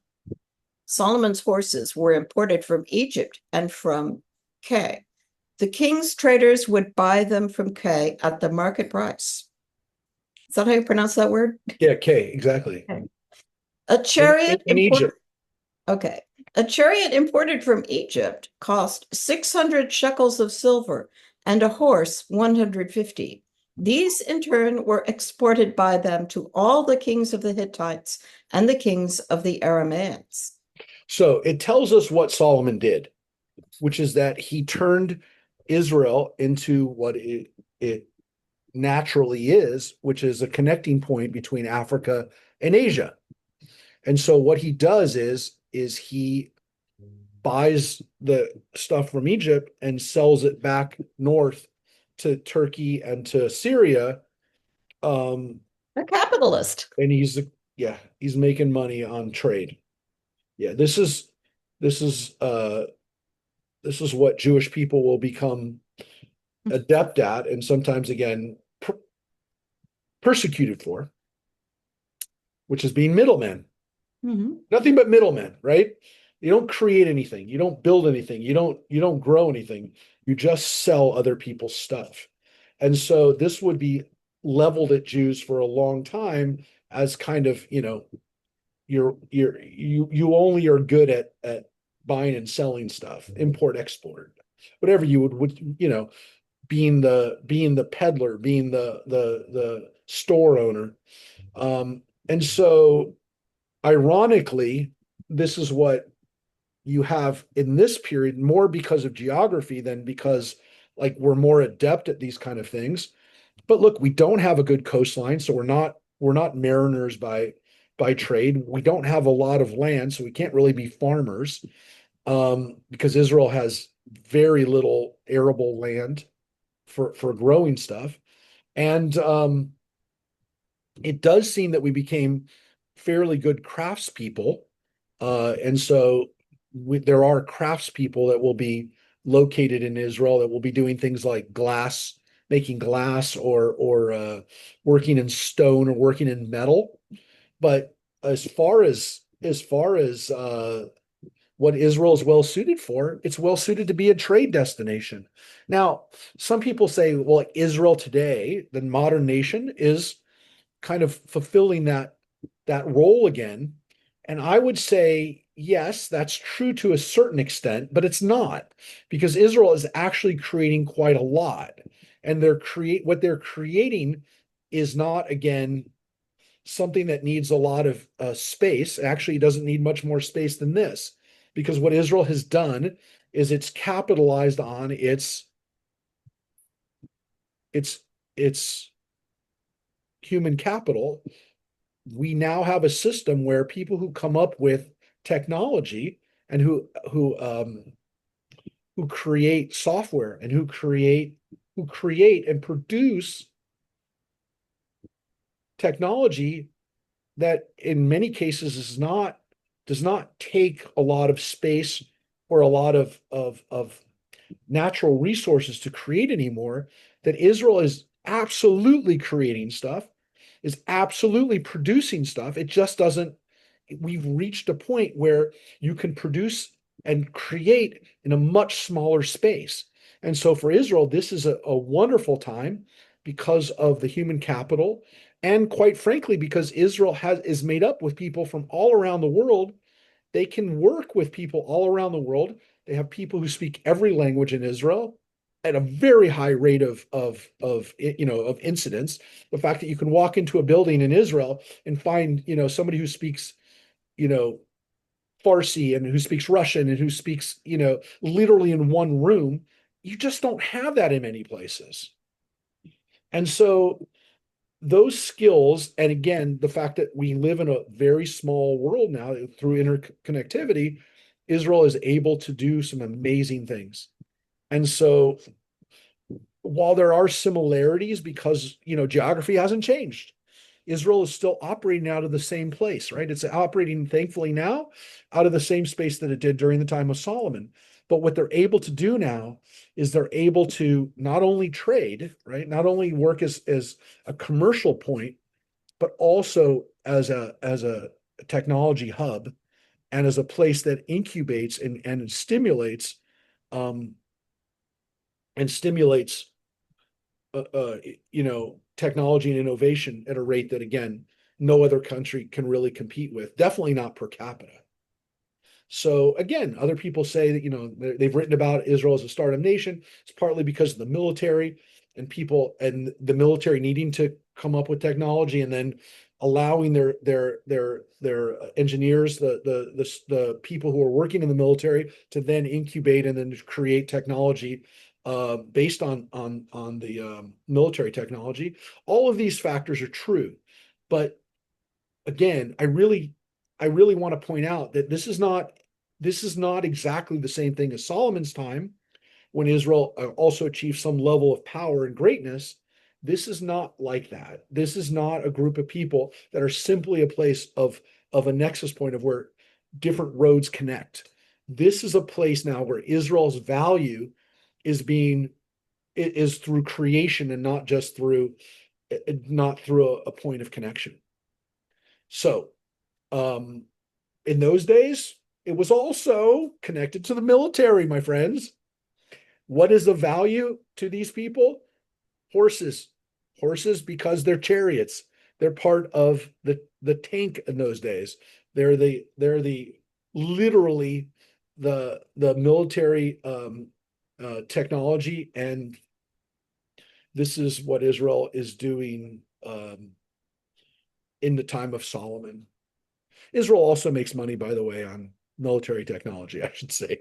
Solomon's horses were imported from Egypt and from Kei. The king's traders would buy them from Kei at the market price. Is that how you pronounce that word? Yeah, okay, exactly. Okay. A chariot in Egypt. Okay. A chariot imported from Egypt cost 600 shekels of silver and a horse 150. These in turn were exported by them to all the kings of the Hittites and the kings of the Aramaeans. So it tells us what Solomon did, which is that he turned Israel into what it naturally is, which is a connecting point between Africa and Asia. And so what he does is he buys the stuff from Egypt and sells it back north to Turkey and to Syria. A capitalist. And he's making money on trade. Yeah, this is what Jewish people will become adept at, and sometimes again persecuted for, which is being middlemen. Mm-hmm. Nothing but middlemen, right? You don't create anything, you don't build anything, you don't grow anything, you just sell other people's stuff. And so this would be leveled at Jews for a long time as kind of, you only are good at buying and selling stuff, import, export, whatever you would being the peddler, being the store owner. And so ironically, this is what you have in this period, more because of geography than because like we're more adept at these kind of things. But look, we don't have a good coastline, so we're not mariners by trade. We don't have a lot of land, so we can't really be farmers, because Israel has very little arable land for growing stuff. And it does seem that we became fairly good craftspeople. And so there are craftspeople that will be located in Israel that will be doing things like making glass, or working in stone, or working in metal. But as far as what Israel is well suited for, it's well suited to be a trade destination. Now, some people say, well, like Israel today, the modern nation, is kind of fulfilling that role again. And I would say, yes, that's true to a certain extent, but it's not, because Israel is actually creating quite a lot. And what they're creating is not, again, something that needs a lot of space. Actually, it doesn't need much more space than this, because what Israel has done is it's capitalized on its human capital. We now have a system where people who come up with technology and who create software and who create and produce technology that in many cases does not take a lot of space or a lot of natural resources to create anymore, that Israel is absolutely creating stuff, is absolutely producing stuff. It just doesn't, we've reached a point where you can produce and create in a much smaller space. And so for Israel, this is a wonderful time because of the human capital. And quite frankly, because Israel is made up with people from all around the world, they can work with people all around the world. They have people who speak every language in Israel at a very high rate of incidence. The fact that you can walk into a building in Israel and find somebody who speaks you know Farsi and who speaks Russian and who speaks literally in one room, you just don't have that in many places. And so those skills, and again, the fact that we live in a very small world now through interconnectivity, Israel is able to do some amazing things. And so while there are similarities because, geography hasn't changed, Israel is still operating out of the same place, right? It's operating, thankfully, now out of the same space that it did during the time of Solomon. But what they're able to do now is they're able to not only trade, right? Not only work as a commercial point, but also as a technology hub and as a place that incubates and stimulates um, and stimulates technology and innovation at a rate that, again, no other country can really compete with, definitely not per capita. So again, other people say that, they've written about Israel as a startup nation. It's partly because of the military and people and the military needing to come up with technology and then allowing their engineers, the people who are working in the military to then incubate and then create technology based on the military technology. All of these factors are true, but again, I really want to point out that this is not exactly the same thing as Solomon's time when Israel also achieved some level of power and greatness. This is not like that. This is not a group of people that are simply a place of a nexus point of where different roads connect. This is a place now where Israel's value is through creation and not just through a point of connection. So in those days, it was also connected to the military, my friends. What is the value to these people? Horses. Horses because they're chariots. They're part of the tank in those days. They're literally the military technology, and this is what Israel is doing in the time of Solomon. Israel also makes money, by the way, on military technology, I should say.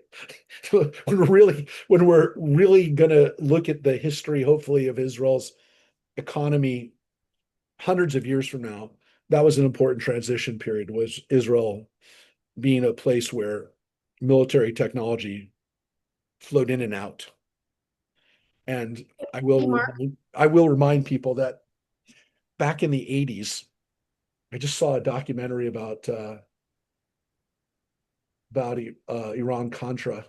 When we're really gonna look at the history, hopefully, of Israel's economy hundreds of years from now, that was an important transition period, was Israel being a place where military technology flowed in and out. And I Hey, will Mark. I will remind people that back in the 80s, I just saw a documentary about Iran Contra,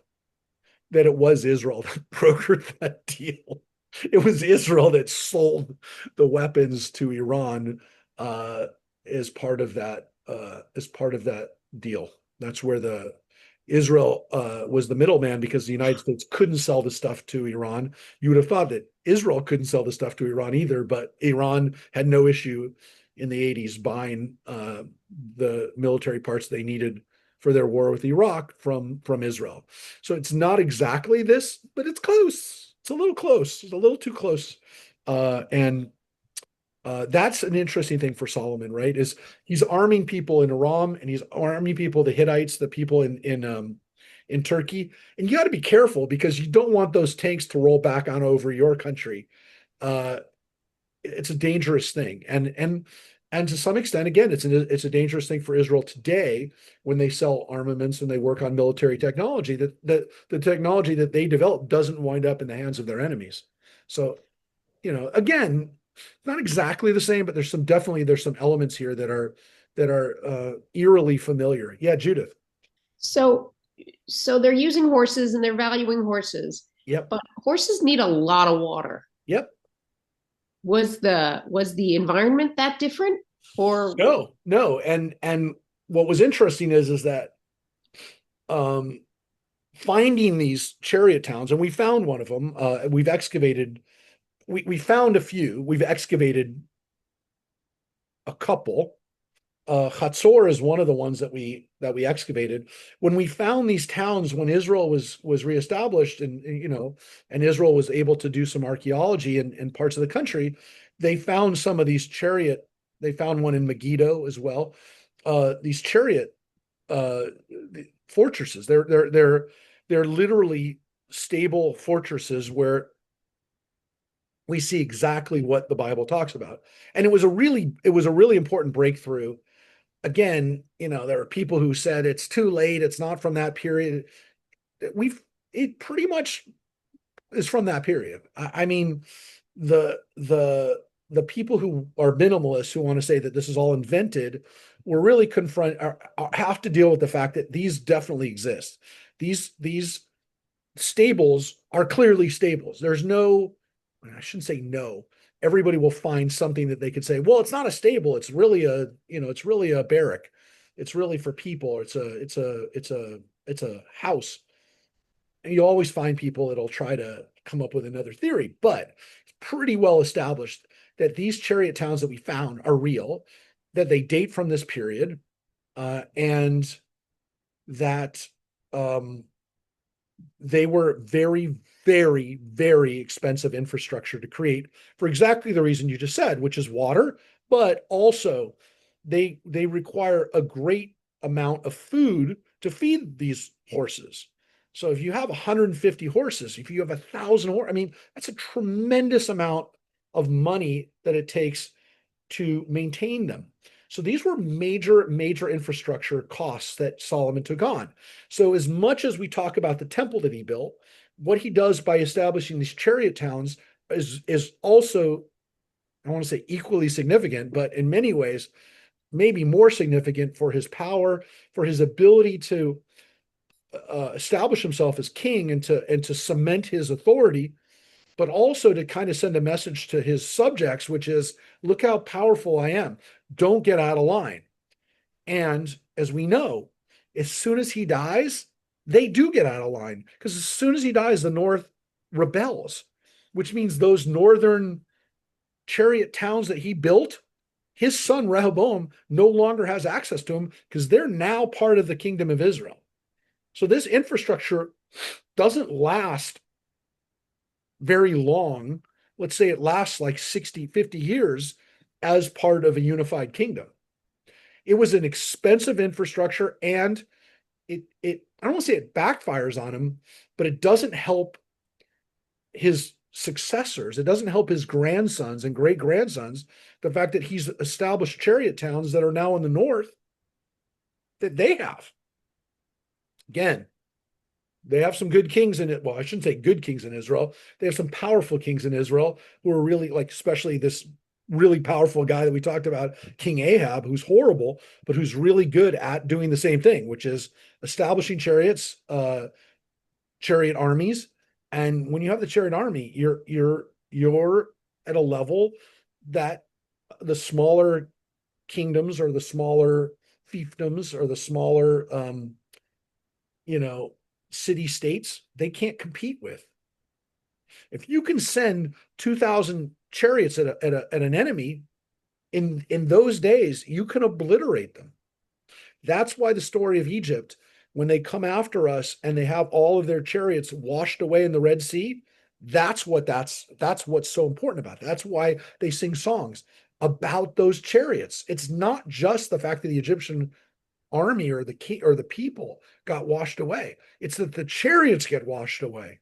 that it was Israel that brokered that deal. It was Israel that sold the weapons to Iran uh, as part of that deal. That's where the Israel was the middleman because the United States couldn't sell the stuff to Iran. You would have thought that Israel couldn't sell the stuff to Iran either, but Iran had no issue in the 80s buying the military parts they needed for their war with Iraq from Israel. So it's not exactly this, but it's close. It's a little close. It's a little too close. And That's an interesting thing for Solomon, right? Is he's arming people in Aram and he's arming people, the Hittites, the people in Turkey. And you got to be careful because you don't want those tanks to roll back on over your country. Uh, it's a dangerous thing, and to some extent, again, it's a dangerous thing for Israel today when they sell armaments and they work on military technology, that the technology that they develop doesn't wind up in the hands of their enemies. So, again, not exactly the same, but there's some elements here that are eerily familiar. Yeah, Judith. So they're using horses and they're valuing horses. Yep. But horses need a lot of water. Yep. Was the environment that different? Or No. And what was interesting is that um finding these chariot towns, and we found one of them. We've excavated, we found a few, we've excavated a couple. Hatzor is one of the ones that we excavated. When we found these towns, when Israel was reestablished, and and Israel was able to do some archaeology in parts of the country, they found some of these chariot. They found one in Megiddo as well. These chariot uh, fortresses. They're literally stable fortresses where we see exactly what the Bible talks about. And it was a really important breakthrough. Again, there are people who said it's too late, it's not from that period. It pretty much is from that period. I mean, the people who are minimalists, who want to say that this is all invented, were really have to deal with the fact that these definitely exist. These stables are clearly stables. There's no, I shouldn't say no. Everybody will find something that they could say, well, it's not a stable. It's really a barrack. It's really for people. It's a house. And you always find people that'll try to come up with another theory, but it's pretty well established that these chariot towns that we found are real, that they date from this period, and that they were very, very, very expensive infrastructure to create for exactly the reason you just said, which is water, but also they require a great amount of food to feed these horses. So if you have 150 horses, if you have 1,000 horses, I mean, that's a tremendous amount of money that it takes to maintain them. So these were major, major infrastructure costs that Solomon took on. So as much as we talk about the temple that he built, what he does by establishing these chariot towns is also, I want to say equally significant, but in many ways, maybe more significant for his power, for his ability to establish himself as king and to cement his authority, but also to kind of send a message to his subjects, which is, look how powerful I am. Don't get out of line. And as we know, as soon as he dies, they do get out of line, because as soon as he dies, the North rebels, which means those northern chariot towns that he built, his son Rehoboam no longer has access to them, because they're now part of the kingdom of Israel. So this infrastructure doesn't last very long. Let's say it lasts like 60, 50 years as part of a unified kingdom. It was an expensive infrastructure, and it I don't want to say it backfires on him, but it doesn't help his successors. It doesn't help his grandsons and great grandsons. The fact that he's established chariot towns that are now in the north that they have. Again, they have some good kings in it. Well, I shouldn't say good kings in Israel. They have some powerful kings in Israel who are really, like, especially this really powerful guy that we talked about, King Ahab, who's horrible, but who's really good at doing the same thing, which is establishing chariot armies. And when you have the chariot army, you're at a level that the smaller kingdoms or the smaller fiefdoms or the smaller city states, they can't compete with. If you can send 2,000 chariots at an enemy in those days, you can obliterate them. That's why the story of Egypt, when they come after us and they have all of their chariots washed away in the Red Sea, that's what's so important about it. That's why they sing songs about those chariots. It's not just the fact that the Egyptian army or the people got washed away. It's that the chariots get washed away.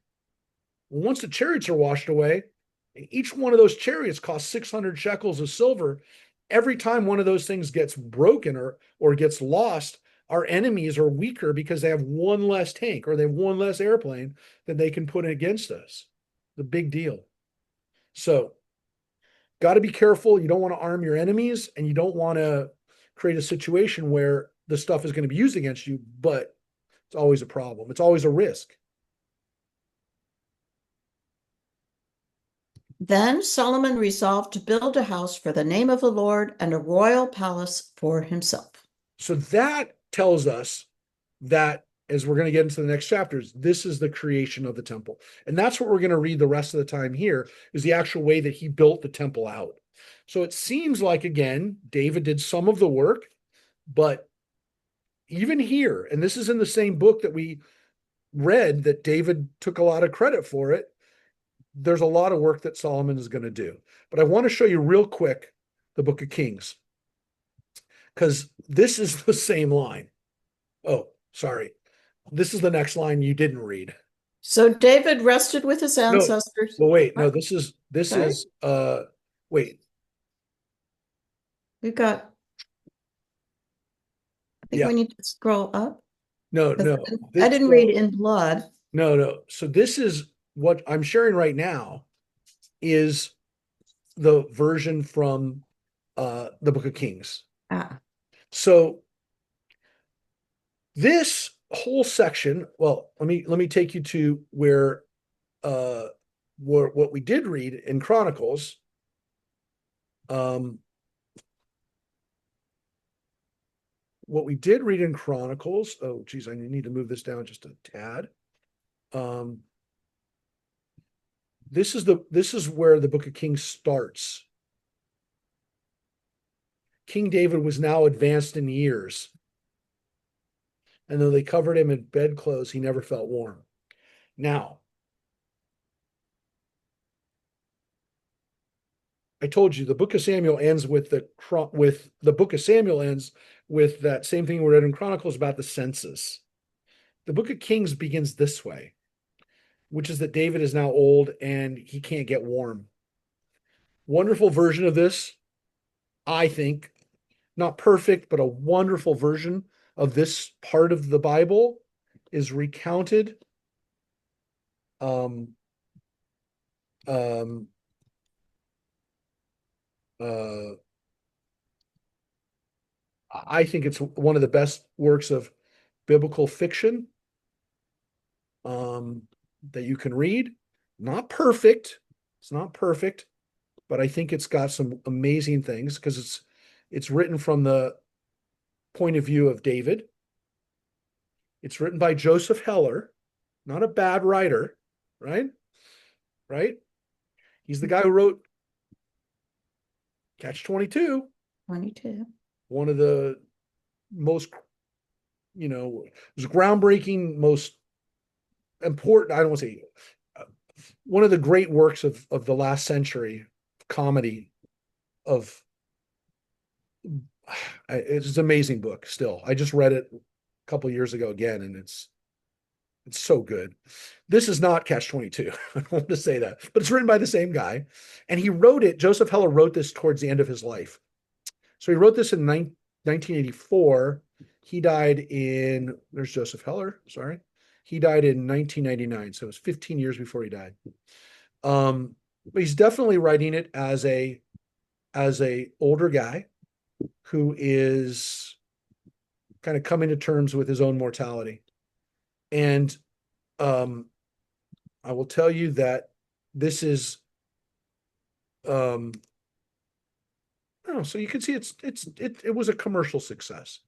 Once the chariots are washed away, and each one of those chariots costs 600 shekels of silver, every time one of those things gets broken or gets lost, our enemies are weaker because they have one less tank or they have one less airplane that they can put against us. The big deal. So, got to be careful. You don't want to arm your enemies, and you don't want to create a situation where the stuff is going to be used against you, but it's always a problem. It's always a risk. Then Solomon resolved to build a house for the name of the Lord and a royal palace for himself. So that tells us that, as we're going to get into the next chapters, this is the creation of the temple. And that's what we're going to read the rest of the time here, is the actual way that he built the temple out. So it seems like, again, David did some of the work, but even here, and this is in the same book that we read, that David took a lot of credit for it, there's a lot of work that Solomon is going to do. But I want to show you real quick the book of Kings, because this is the same line. Oh, sorry. This is the next line you didn't read. So David rested with his ancestors. Well, wait, no, What? this Sorry? is wait. We've got, I think Yeah. we need to scroll up. No, 'Cause no. I didn't read in blood. No. So this is what I'm sharing right now, is the version from the book of Kings. Ah, So this whole section, well, let me take you to where what we did read in Chronicles. What we did read in Chronicles, oh geez, I need to move this down just a tad. This is where the book of Kings starts. King David was now advanced in years, and though they covered him in bedclothes, he never felt warm. Now, I told you the book of Samuel ends with the book of Samuel ends with that same thing we read in Chronicles about the census. The book of Kings begins this way, which is that David is now old and he can't get warm. Wonderful version of this, I think, not perfect, but a wonderful version of this part of the Bible is recounted um, um, uh, I think it's one of the best works of biblical fiction that you can read. Not perfect. It's not perfect, but I think it's got some amazing things because it's written from the point of view of David. It's written by Joseph Heller, not a bad writer, right? Right? He's the guy who wrote Catch 22, 22. one of the most, it was groundbreaking, most important, I don't want to say, one of the great works of the last century, comedy of, it's an amazing book still. I just read it a couple of years ago again, and it's so good. This is not Catch 22. I don't want to say that, but it's written by the same guy. And he wrote it, Joseph Heller wrote this towards the end of his life. So he wrote this in 1984. He died in, there's Joseph Heller, sorry. He died in 1999. So it was 15 years before he died. But he's definitely writing it as a older guy who is kind of coming to terms with his own mortality. And I will tell you that this is so you can see it was a commercial success.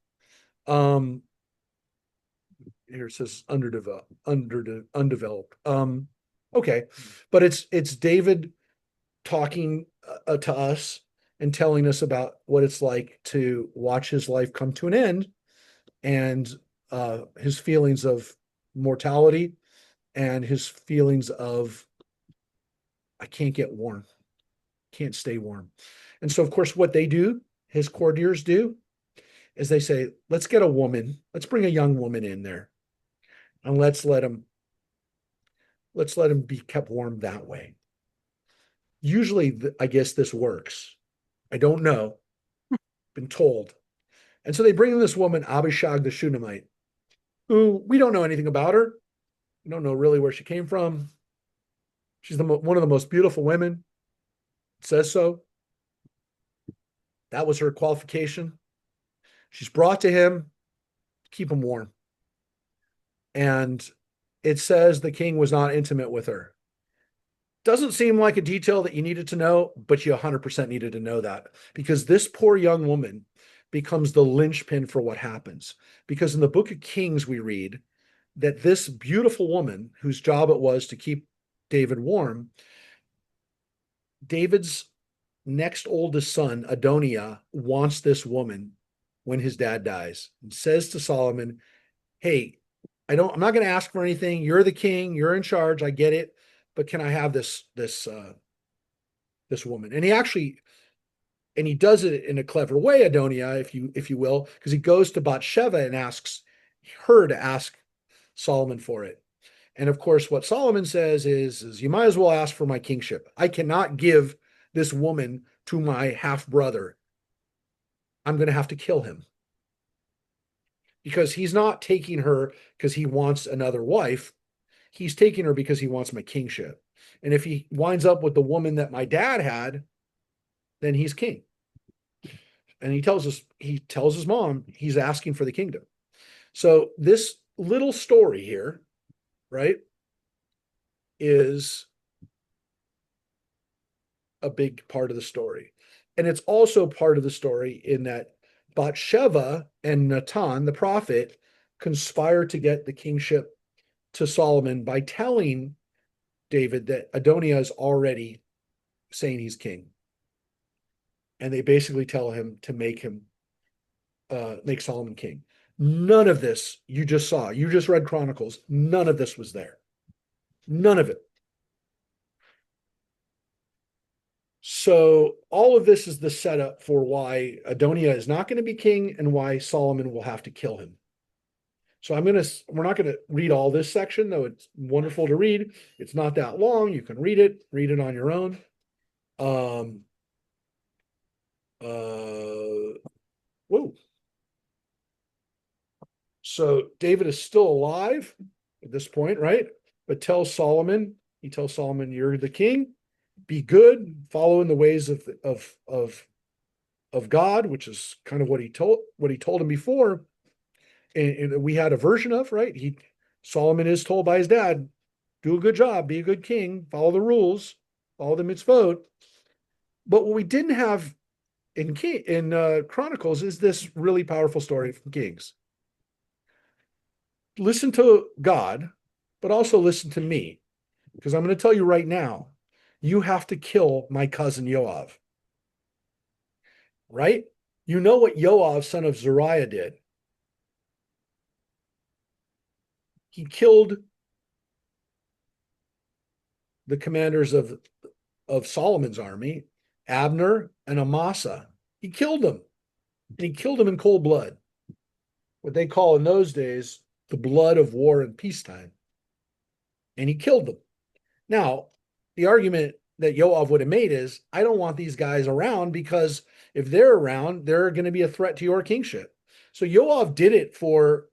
Here it says undeveloped. Okay, but it's David talking to us and telling us about what it's like to watch his life come to an end, and his feelings of mortality and his feelings of, I can't get warm, can't stay warm. And so, of course, what they do, his courtiers do, is they say, let's get a woman, let's bring a young woman in there, and let's let him be kept warm that way. Usually, I guess this works. I don't know. Been told. And so they bring in this woman, Abishag the Shunammite, who we don't know anything about her. We don't know really where she came from. She's one of the most beautiful women. It says so. That was her qualification. She's brought to him to keep him warm. And it says the king was not intimate with her. Doesn't seem like a detail that you needed to know, but you 100% needed to know that, because this poor young woman becomes the linchpin for what happens. Because in the book of Kings, we read that this beautiful woman, whose job it was to keep David warm, David's next oldest son, Adoniah, wants this woman when his dad dies, and says to Solomon, hey, I'm not going to ask for anything. You're the king, you're in charge, I get it, but can I have this woman? And he does it in a clever way, Adoniah, if you will, because he goes to Bathsheba and asks her to ask Solomon for it. And of course, what Solomon says is you might as well ask for my kingship. I cannot give this woman to my half brother. I'm going to have to kill him, because he's not taking her because he wants another wife. He's taking her because he wants my kingship. And if he winds up with the woman that my dad had, then he's king. And he tells his mom he's asking for the kingdom. So this little story here, right, is a big part of the story. And it's also part of the story in that Bathsheba and Nathan, the prophet, conspire to get the kingship to Solomon by telling David that Adoniah is already saying he's king. And they basically tell him to make Solomon king. None of this you just saw. You just read Chronicles. None of this was there. None of it. So all of this is the setup for why Adoniah is not going to be king and why Solomon will have to kill him. So we're not going to read all this section, though it's wonderful to read. It's not that long. You can read it on your own. Whoa. So David is still alive at this point, right? But he tells Solomon, you're the king, be good, follow in the ways of God, which is kind of what he told him before. And we had a version of, right? Solomon is told by his dad, do a good job, be a good king, follow the rules, follow the mitzvot. But what we didn't have in Chronicles is this really powerful story from Kings. Listen to God, but also listen to me, because I'm going to tell you right now, you have to kill my cousin Yoav. Right? You know what Yoav, son of Zeruiah, did. He killed the commanders of Solomon's army, Abner and Amasa. He killed them. And he killed them in cold blood. What they call in those days the blood of war and peacetime. And he killed them. Now, the argument that Yoav would have made is, I don't want these guys around, because if they're around, they're going to be a threat to your kingship. So Yoav did it for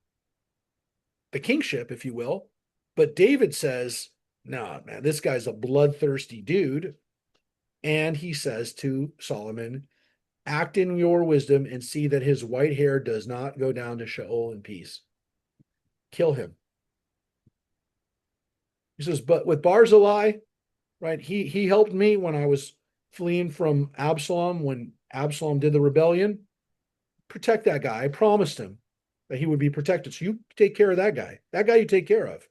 the kingship, if you will. But David says, no, man, this guy's a bloodthirsty dude. And he says to Solomon, act in your wisdom and see that his white hair does not go down to Sheol in peace. Kill him. He says, but with Barzillai, right, he helped me when I was fleeing from Absalom, when Absalom did the rebellion. Protect that guy. I promised him that he would be protected. So you take care of that guy. That guy you take care of.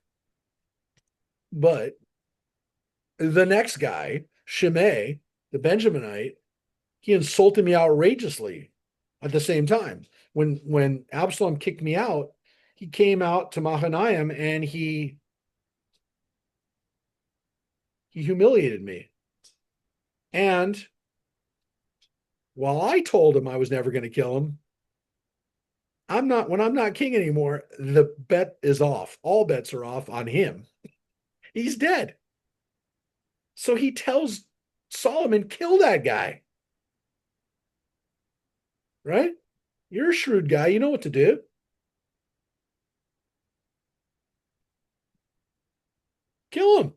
But the next guy, Shimei, the Benjaminite, he insulted me outrageously at the same time. When Absalom kicked me out, he came out to Mahanaim and he humiliated me. And while I told him I was never going to kill him, when I'm not king anymore, the bet is off. All bets are off on him. He's dead. So he tells Solomon, kill that guy. Right? You're a shrewd guy. You know what to do. Kill him.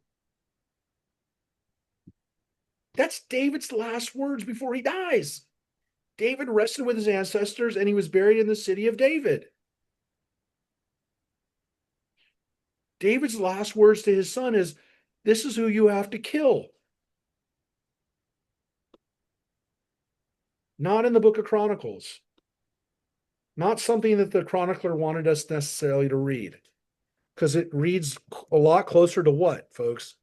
That's David's last words before he dies. David rested with his ancestors and he was buried in the city of David. David's last words to his son is, This is who you have to kill. Not in the Book of Chronicles. Not something that the chronicler wanted us necessarily to read. Because it reads a lot closer to what, folks?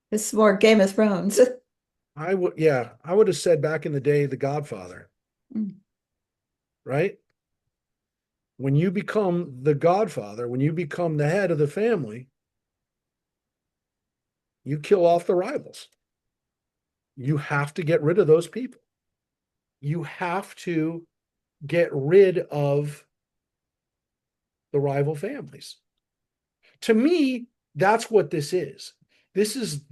This is more Game of Thrones. I would have said back in the day, The Godfather. Mm. Right? When you become the godfather, when you become the head of the family, you kill off the rivals. You have to get rid of those people. You have to get rid of the rival families. To me, that's what this is. This is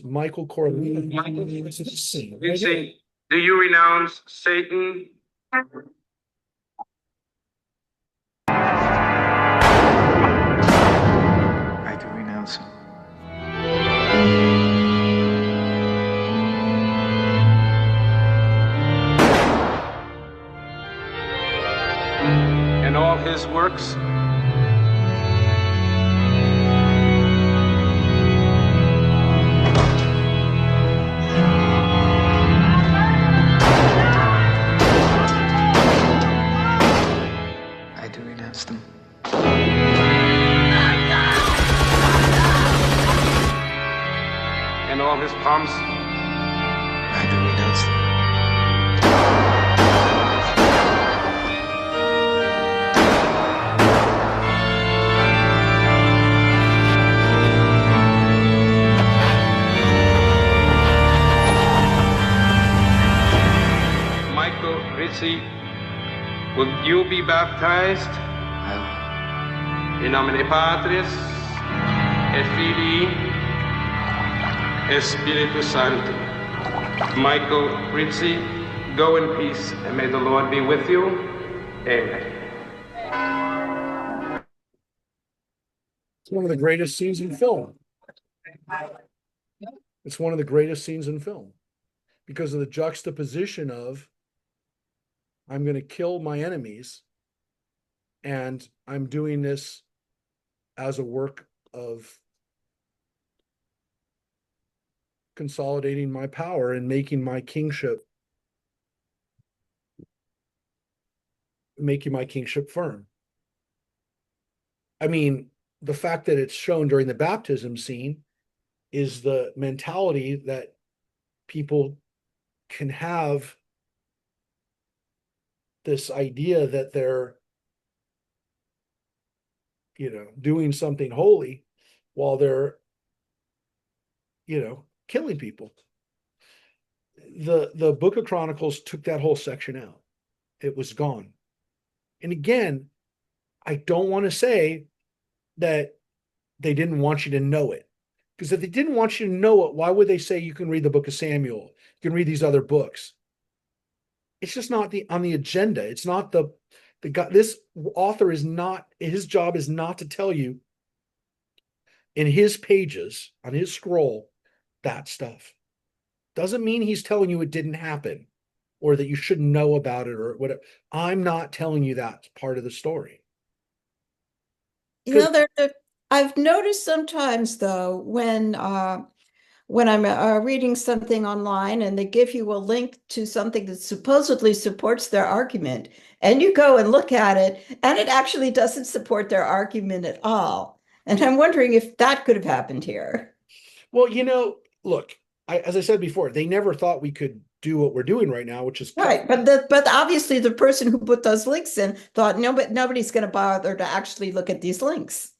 Michael Corleone. You say, do you renounce Satan? I do renounce him. And all his works? I do renounce them. And all his pomps? I do renounce them. Michael Rizzi, will you be baptized? I In nomine Patris, et Filii, et Spiritus Sancti. Michael Rizzi, go in peace, and may the Lord be with you. Amen. It's one of the greatest scenes in film. It's one of the greatest scenes in film because of the juxtaposition of I'm going to kill my enemies and I'm doing this as a work of consolidating my power and making my kingship firm. I mean, the fact that it's shown during the baptism scene is the mentality that people can have this idea that they're, doing something holy while they're, killing people. The Book of Chronicles took that whole section out. It was gone. And again, I don't want to say that they didn't want you to know it. Because if they didn't want you to know it, why would they say you can read the Book of Samuel? You can read these other books. It's just not on the agenda. It's not the guy. This author is not, his job is not to tell you in his pages, on his scroll, that stuff. Doesn't mean he's telling you it didn't happen or that you shouldn't know about it or whatever. I'm not telling you that's part of the story. I've noticed sometimes though, when I'm reading something online and they give you a link to something that supposedly supports their argument, and you go and look at it, and it actually doesn't support their argument at all. And I'm wondering if that could have happened here. Well, look, as I said before, they never thought we could do what we're doing right now, which is right. But obviously the person who put those links in thought, no, but nobody's going to bother to actually look at these links.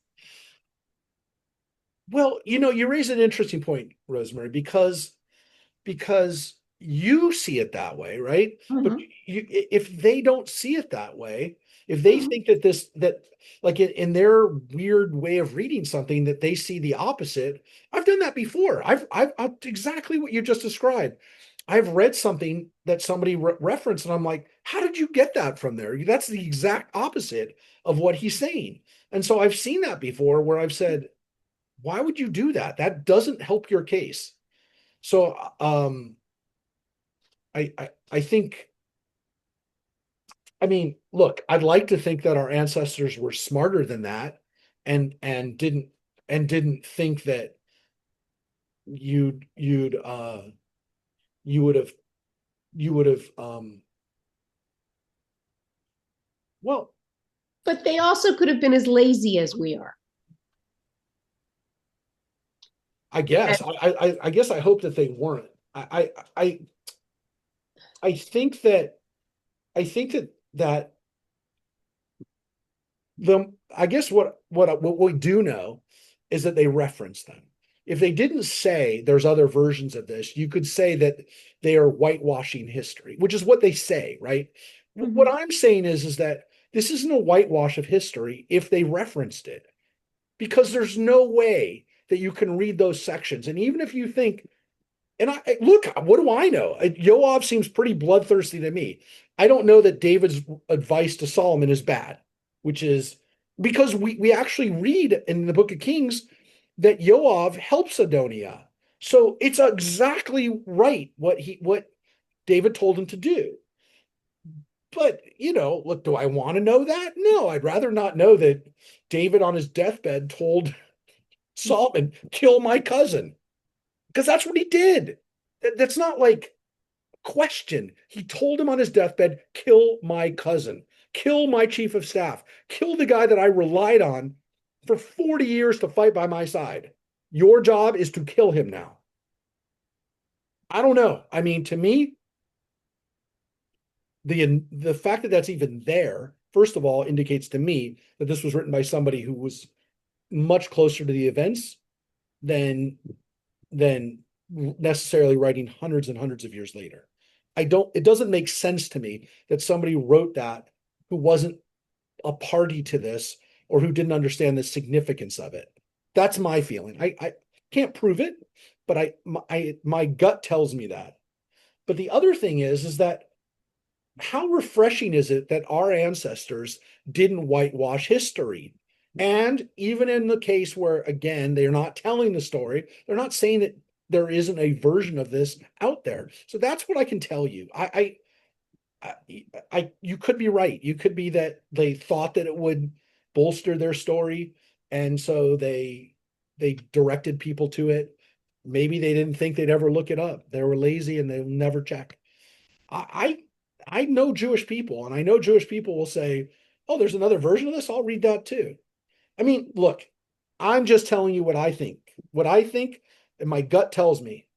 Well, you raise an interesting point, Rosemary, because you see it that way, right? Mm-hmm. But if they don't see it that way, if they think that like in their weird way of reading something that they see the opposite, I've done that before. I've exactly what you just described. I've read something that somebody referenced, and I'm like, how did you get that from there? That's the exact opposite of what he's saying. And so I've seen that before where I've said, why would you do that? That doesn't help your case. So I think I mean, look, I'd like to think that our ancestors were smarter than that and didn't think that you'd you'd you would have you would have well, But they also could have been as lazy as we are. I guess I guess I hope that they weren't. I think that I think that the I guess what we do know is that they reference them. If they didn't say there's other versions of this, you could say that they are whitewashing history, which is what they say, right? What I'm saying is that this isn't a whitewash of history if they referenced it, because there's no way that you can read those sections. And even if you think, and look, what do I know? Yoav seems pretty bloodthirsty to me. I don't know that David's advice to Solomon is bad, which is because we actually read in the book of Kings that Yoav helps Adoniah. So it's exactly right what David told him to do. But, look, do I want to know that? No, I'd rather not know that David on his deathbed told Solomon, kill my cousin, because that's what he did. That's not like a question. He told him on his deathbed, kill my cousin, kill my chief of staff, kill the guy that I relied on for 40 years to fight by my side. Your job is to kill him now. I don't know. I mean, to me, the fact that that's even there, first of all, indicates to me that this was written by somebody who was much closer to the events than necessarily writing hundreds and hundreds of years later. It doesn't make sense to me that somebody wrote that who wasn't a party to this or who didn't understand the significance of it. That's my feeling. I can't prove it, but my gut tells me that. But the other thing is that how refreshing is it that our ancestors didn't whitewash history? And even in the case where, again, they're not telling the story, they're not saying that there isn't a version of this out there. So that's what I can tell you. You could be right. You could be that they thought that it would bolster their story, and so they directed people to it. Maybe they didn't think they'd ever look it up. They were lazy and they'll never check. I know Jewish people, and I know Jewish people will say, "Oh, there's another version of this. I'll read that too." I mean, look, I'm just telling you what I think. What I think, and my gut tells me,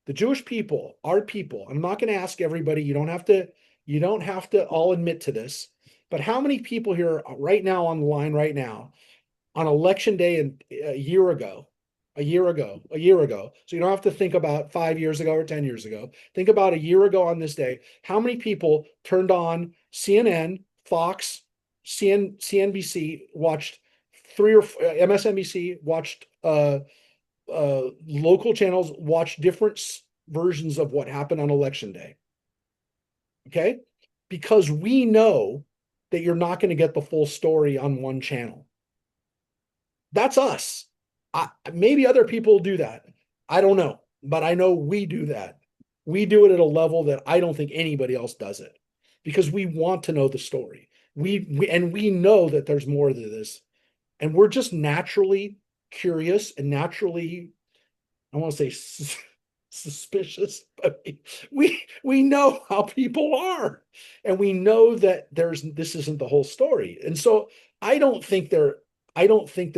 the Jewish people, our people. I'm not going to ask everybody. You don't have to. You don't have to all admit to this. But how many people here right now on the line right now on election day and a year ago? So you don't have to think about 5 years ago or 10 years ago. Think about a year ago on this day. How many people turned on CNN, Fox, CNBC, watched MSNBC, watched local channels, watched different versions of what happened on election day? Okay? Because we know that you're not going to get the full story on one channel. That's us. Maybe other people do that. I don't know, but I know we do that. We do it at a level that I don't think anybody else does it, because we want to know the story. We know that there's more to this, and we're just naturally curious and naturally, I want to say suspicious, but we know how people are, and we know that this isn't the whole story. And so I don't think they're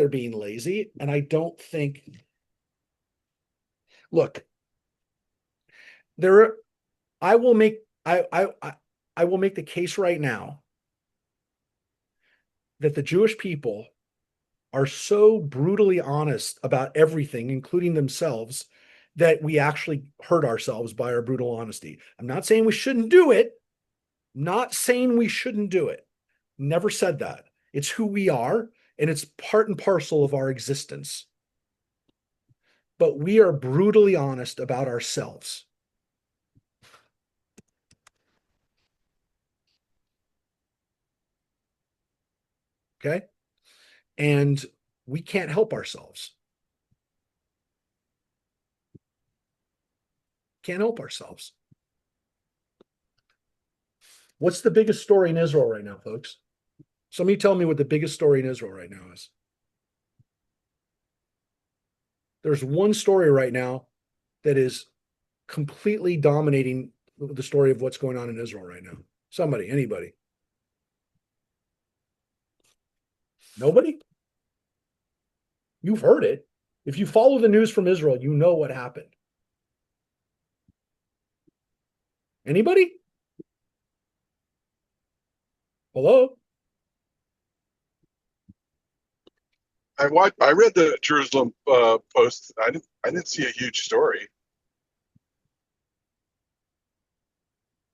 being lazy, and I don't think, look, there I will make I will make the case right now that the Jewish people are so brutally honest about everything, including themselves, that we actually hurt ourselves by our brutal honesty. I'm not saying we shouldn't do it. Not saying we shouldn't do it. Never said that. It's who we are, and it's part and parcel of our existence. But we are brutally honest about ourselves. Okay? And we can't help ourselves. Can't help ourselves. What's the biggest story in Israel right now, folks? Somebody tell me what the biggest story in Israel right now is. There's one story right now that is completely dominating the story of what's going on in Israel right now. Somebody, anybody? Nobody? You've heard it. If you follow the news from Israel, you know what happened. Anybody? Hello? I read the Jerusalem Post. I didn't see a huge story.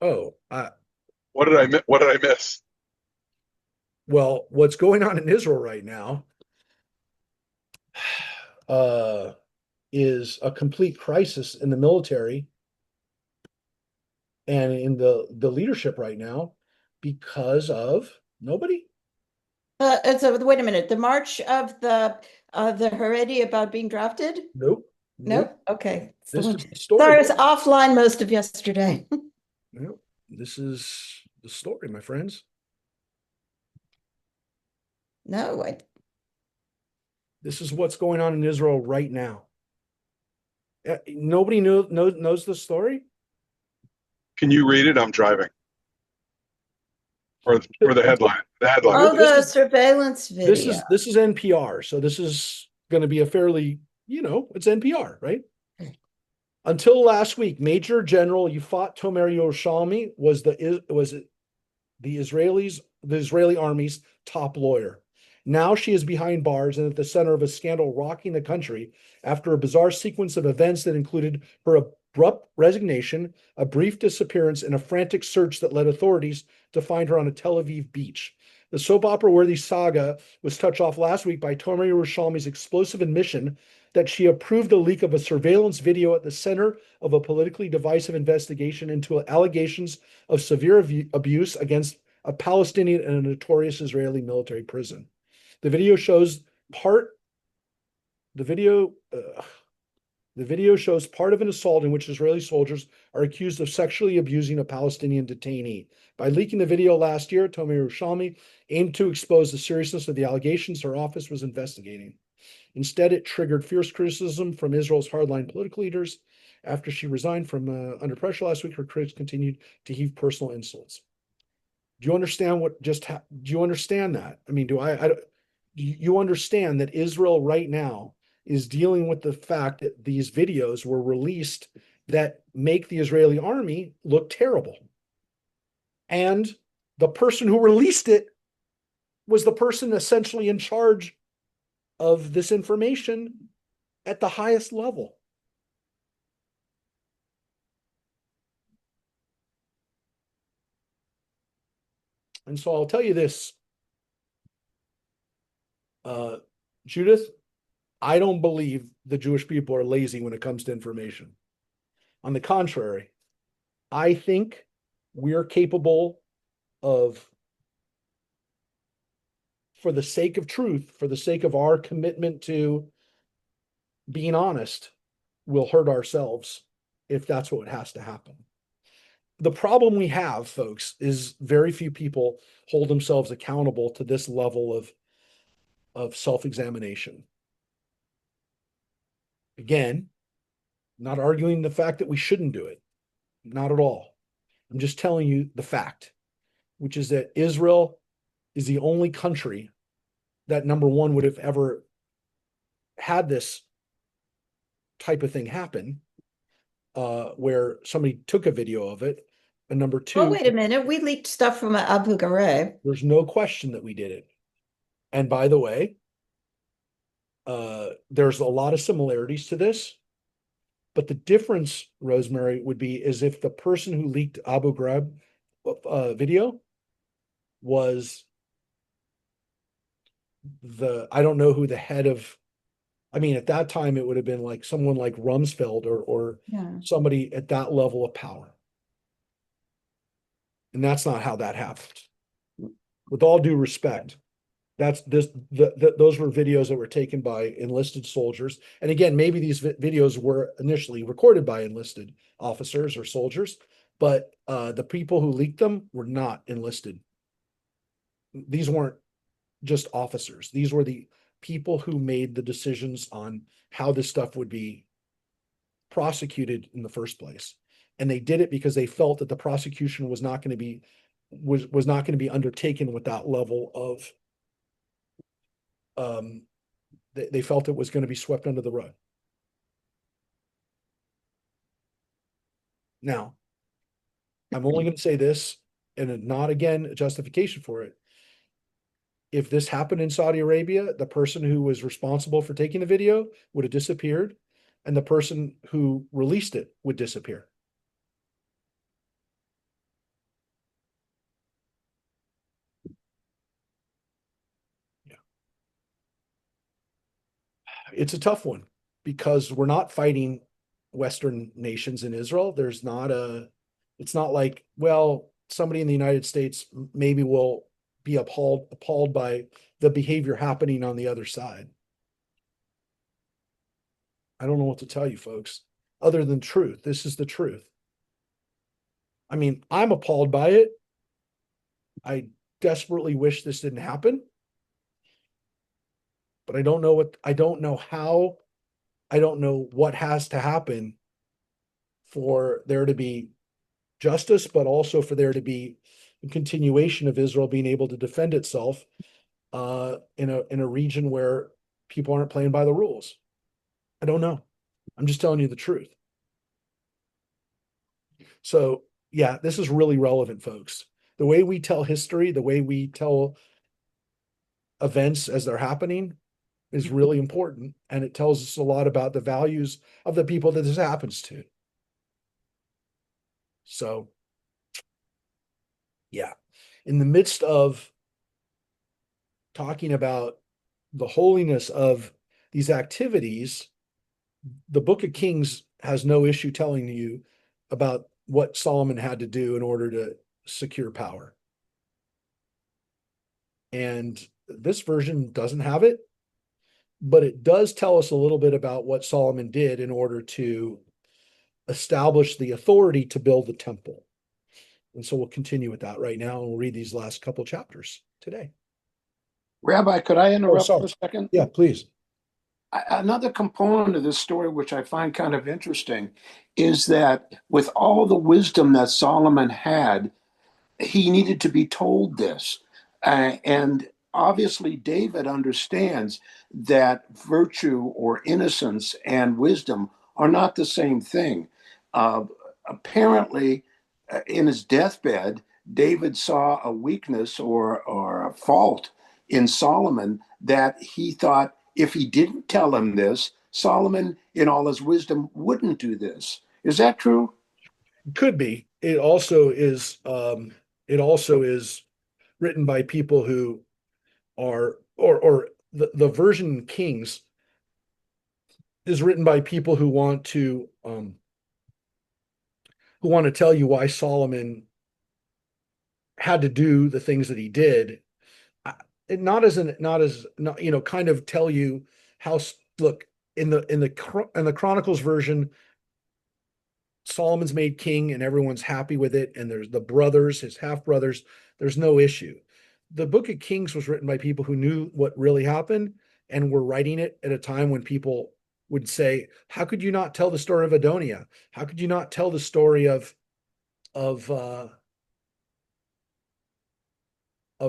Oh, What did I miss? well, what's going on in Israel right now is a complete crisis in the military and in the leadership right now because of nobody. So wait a minute. The march of the Haredi about being drafted? Nope. Nope. Okay. It's the This one. is the story. Sorry, I was offline most of yesterday. Nope. This is the story, my friends. No, This is what's going on in Israel right now. Nobody knows the story. Can you read it? I'm driving. Or the headline. The headline. oh, This the is- surveillance video. This is NPR, so this is going to be a fairly, it's NPR, right? Until last week, Major General Yifat Tomer Yerushalmi was the Israeli army's top lawyer. Now she is behind bars and at the center of a scandal rocking the country after a bizarre sequence of events that included her abrupt resignation, a brief disappearance, and a frantic search that led authorities to find her on a Tel Aviv beach. The soap opera-worthy saga was touched off last week by Tomer Yerushalmi's explosive admission that she approved a leak of a surveillance video at the center of a politically divisive investigation into allegations of severe abuse against a Palestinian in a notorious Israeli military prison. The video shows part of an assault in which Israeli soldiers are accused of sexually abusing a Palestinian detainee. By leaking the video last year, Tomer Yerushalmi aimed to expose the seriousness of the allegations her office was investigating. Instead, it triggered fierce criticism from Israel's hardline political leaders. After she resigned from under pressure last week, her critics continued to heave personal insults. Do you understand what just happened? Do you understand that? I mean, do you understand that Israel right now is dealing with the fact that these videos were released that make the Israeli army look terrible? And the person who released it was the person essentially in charge of this information at the highest level. And so I'll tell you this, Judith, I don't believe the Jewish people are lazy when it comes to information. On the contrary, I think we're capable of, for the sake of truth, for the sake of our commitment to being honest, we'll hurt ourselves if that's what has to happen. The problem we have, folks, is very few people hold themselves accountable to this level of self-examination. Again, not arguing the fact that we shouldn't do it, not at all. I'm just telling you the fact, which is that Israel is the only country that, number one, would have ever had this type of thing happen, where somebody took a video of it. And number two, oh, wait a minute. We leaked stuff from Abu Ghraib. there's no question that we did it. And by the way, there's a lot of similarities to this, but the difference, Rosemary, would be is if the person who leaked Abu Ghraib video was I don't know who the head of, I mean, at that time it would have been like someone like Rumsfeld or Yeah. somebody at that level of power. And that's not how that happened. With all due respect, those were videos that were taken by enlisted soldiers. And again, maybe these videos were initially recorded by enlisted officers or soldiers, but the people who leaked them were not enlisted. These weren't just officers. These were the people who made the decisions on how this stuff would be prosecuted in the first place. And they did it because they felt that the prosecution was not going to be undertaken with that level of they felt it was going to be swept under the rug. Now, I'm only going to say this, and not again a justification for it. If this happened in Saudi Arabia, the person who was responsible for taking the video would have disappeared, and the person who released it would disappear. Yeah. It's a tough one because we're not fighting Western nations in Israel. It's not like, well, somebody in the United States maybe will be appalled by the behavior happening on the other side. I don't know what to tell you, folks, other than truth. This is the truth. I mean, I'm appalled by it. I desperately wish this didn't happen. But I don't know what has to happen for there to be justice, but also for there to be a continuation of Israel being able to defend itself in a region where people aren't playing by the rules. I don't know. I'm just telling you the truth. So yeah, this is really relevant, folks. The way we tell history, the way we tell events as they're happening is really important. And it tells us a lot about the values of the people that this happens to. So yeah, in the midst of talking about the holiness of these activities, the Book of Kings has no issue telling you about what Solomon had to do in order to secure power. And this version doesn't have it, but it does tell us a little bit about what Solomon did in order to establish the authority to build the temple. And so we'll continue with that right now, and we'll read these last couple chapters today. Rabbi, could I interrupt sorry. for a second? Yeah, please. Another component of this story, which I find kind of interesting, is that with all the wisdom that Solomon had, he needed to be told this. And obviously, David understands that virtue or innocence and wisdom are not the same thing. Apparently, in his deathbed, David saw a weakness or a fault in Solomon that he thought if he didn't tell him this, Solomon, in all his wisdom, wouldn't do this. Is that true? Could be. It also is. It also is written by people who are, or the version Kings is written by people who want to tell you why Solomon had to do the things that he did. Not as kind of tell you how. Look, in the Chronicles version, Solomon's made king and everyone's happy with it, and there's the brothers, his half brothers, there's no issue. The Book of Kings was written by people who knew what really happened and were writing it at a time when people would say, how could you not tell the story of Adoniah? How could you not tell the story of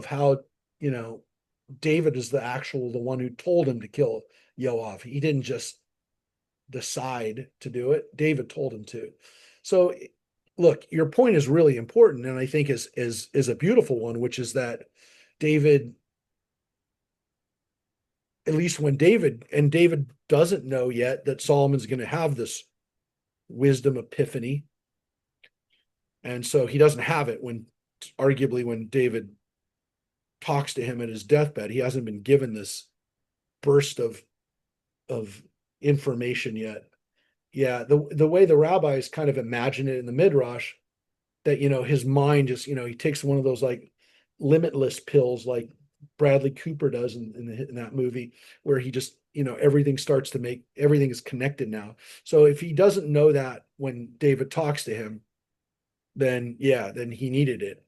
how, David is the one who told him to kill Joab. He didn't just decide to do it. David told him to. So look, your point is really important, and I think is a beautiful one, which is that David, at least when David doesn't know yet that Solomon's going to have this wisdom epiphany. And so he doesn't have it when David talks to him at his deathbed. He hasn't been given this burst of information yet. Yeah, the way the rabbis kind of imagine it in the Midrash, that his mind just he takes one of those like limitless pills like Bradley Cooper does in that movie, where he just everything is connected now. So if he doesn't know that when David talks to him, then yeah, then he needed it.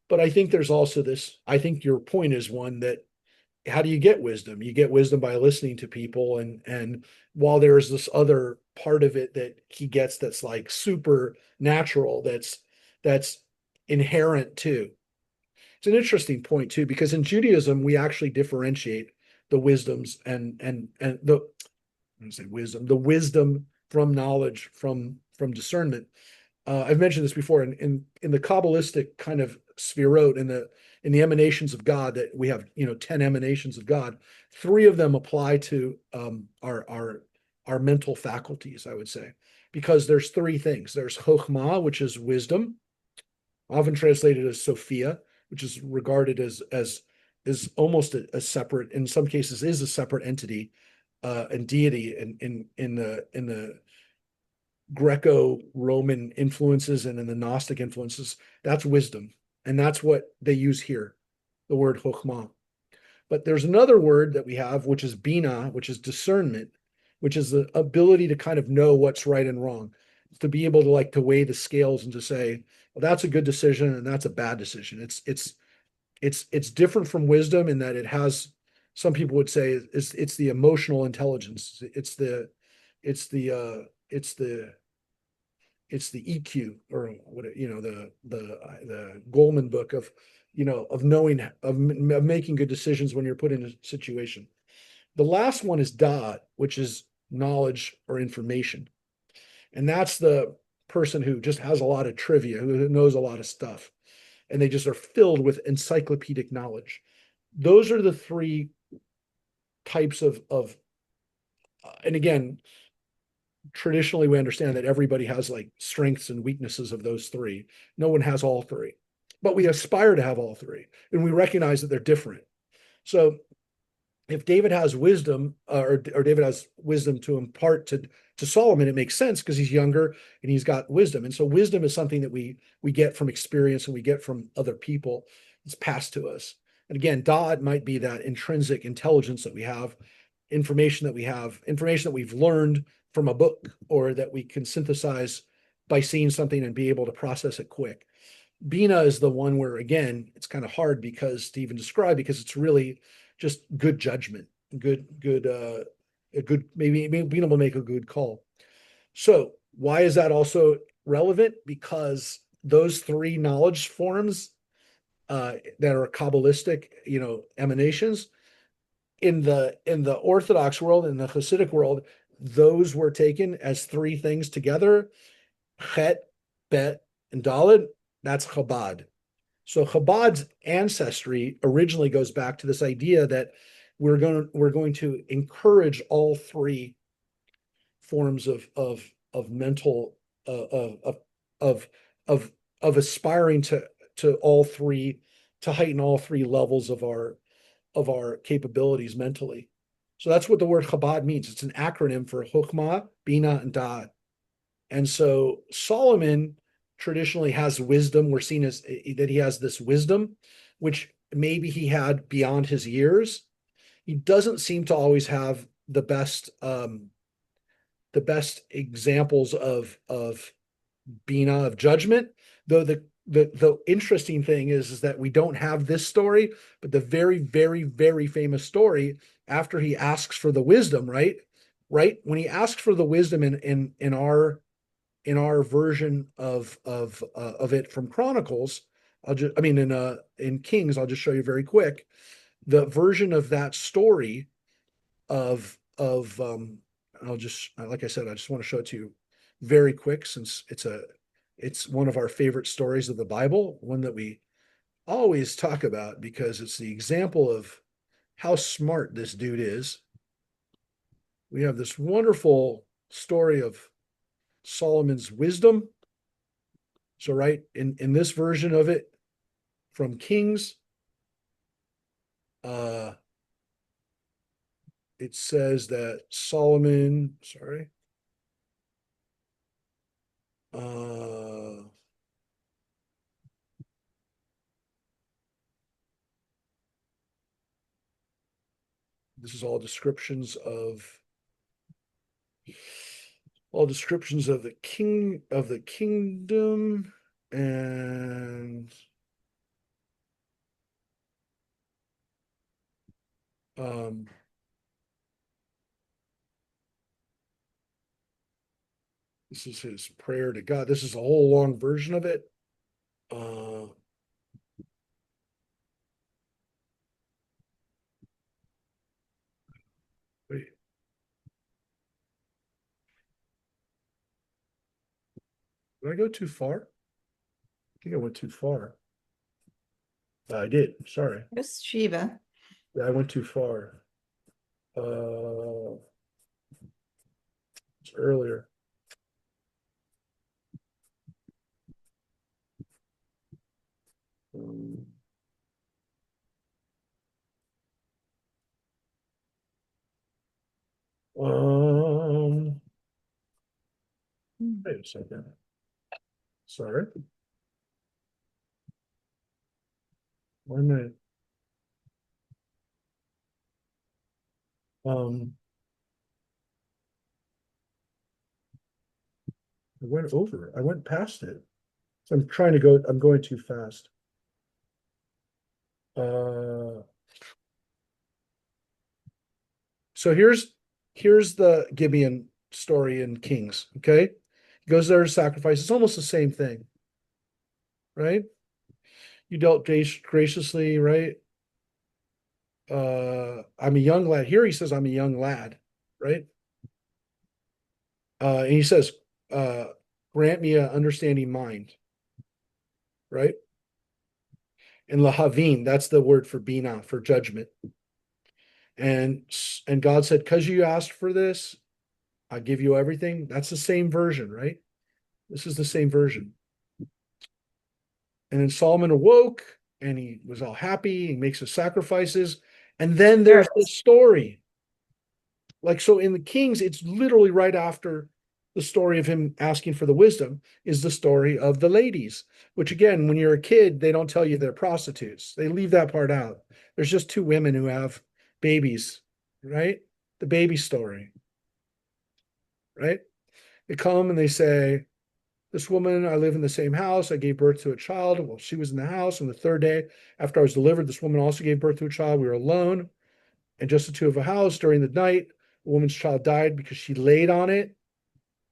But I think there's also this, I think your point is one that how do you get wisdom? You get wisdom by listening to people, and while there's this other part of it that he gets that's like super natural, that's inherent too. It's an interesting point too, because in Judaism we actually differentiate the wisdoms and the I don't say wisdom, the wisdom from knowledge from discernment. I've mentioned this before in the Kabbalistic kind of spherot, in the emanations of God, that we have 10 emanations of God. 3 of them apply to our mental faculties, I would say, because there's 3 things. There's Chokhmah, which is wisdom, often translated as Sophia, which is regarded as is almost a separate, in some cases, is a separate entity and deity in the Greco-Roman influences and in the Gnostic influences. That's wisdom, and that's what they use here, the word chokhmah. But there's another word that we have, which is bina, which is discernment, which is the ability to kind of know what's right and wrong, to be able to like to weigh the scales and to say, well, that's a good decision and that's a bad decision. It's different from wisdom in that it has, some people would say it's the emotional intelligence. It's the EQ, or what, the Goldman book of of knowing, of making good decisions when you're put in a situation. The last one is dot, which is knowledge or information, and that's the person who just has a lot of trivia, who knows a lot of stuff, and they just are filled with encyclopedic knowledge. Those are the 3 types of and again, traditionally we understand that everybody has like strengths and weaknesses of those 3. No one has all 3, but we aspire to have all 3, and we recognize that they're different. So if David has wisdom, or David has wisdom to impart to Solomon, it makes sense because he's younger and he's got wisdom. And so wisdom is something that we get from experience and we get from other people. It's passed to us. And again, Dod might be that intrinsic intelligence that we have, information that we've learned from a book, or that we can synthesize by seeing something and be able to process it quick. Bina is the one where, again, it's kind of hard because to even describe, because it's really just good judgment, maybe being able to make a good call. So why is that also relevant? Because those 3 knowledge forms that are Kabbalistic, emanations, in the Orthodox world, in the Hasidic world, those were taken as 3 things together: Chet, Bet, and Dalet. That's Chabad. So Chabad's ancestry originally goes back to this idea that we're going to encourage all 3 forms of mental of of aspiring to all 3, to heighten all 3 levels of our capabilities mentally. So that's what the word Chabad means. It's an acronym for Chokhmah, Bina, and Da'at. And so Solomon traditionally has wisdom. We're seen as that he has this wisdom, which maybe he had beyond his years. He doesn't seem to always have the best examples of Bina, of judgment. Though the interesting thing is that we don't have this story, but the very, very, very famous story after he asks for the wisdom, right? When he asks for the wisdom in our version of it from Chronicles, in Kings, I'll just show you very quick the version of that story of I'll just, like I said, I just want to show it to you very quick, since it's one of our favorite stories of the Bible, one that we always talk about because it's the example of how smart this dude is. We have this wonderful story of Solomon's wisdom. So right in this version of it from Kings, it says that Solomon, this is all descriptions of the kingdom, And this is his prayer to God. This is a whole long version of it. Wait. Did I go too far? I think I went too far. I did. Sorry. Miss Shiva. Yeah, I went too far. It's earlier. Wait a second. Sorry. 1 minute. I went over. I went past it. So I'm trying to go. I'm going too fast. So here's the Gibeon story in Kings. Okay, he goes there to sacrifice. It's almost the same thing, right? You dealt graciously, right? I'm a young lad. Here he says, I'm a young lad, right? And he says, grant me an understanding mind, right? And lahavin, that's the word for bina, for judgment. And God said, because you asked for this, I give you everything. That's the same version, right? This is the same version. And then Solomon awoke and he was all happy. He makes his sacrifices. And then there's this story. Like, so in the Kings, it's literally right after the story of him asking for the wisdom is the story of the ladies, which again, when you're a kid, they don't tell you they're prostitutes. They leave that part out. There's just two women who have babies, right? The baby story, right? They come and they say, this woman, I live in the same house. I gave birth to a child. Well, she was in the house. On the third day after I was delivered, this woman also gave birth to a child. We were alone and just the two of a house. During the night, the woman's child died because she laid on it.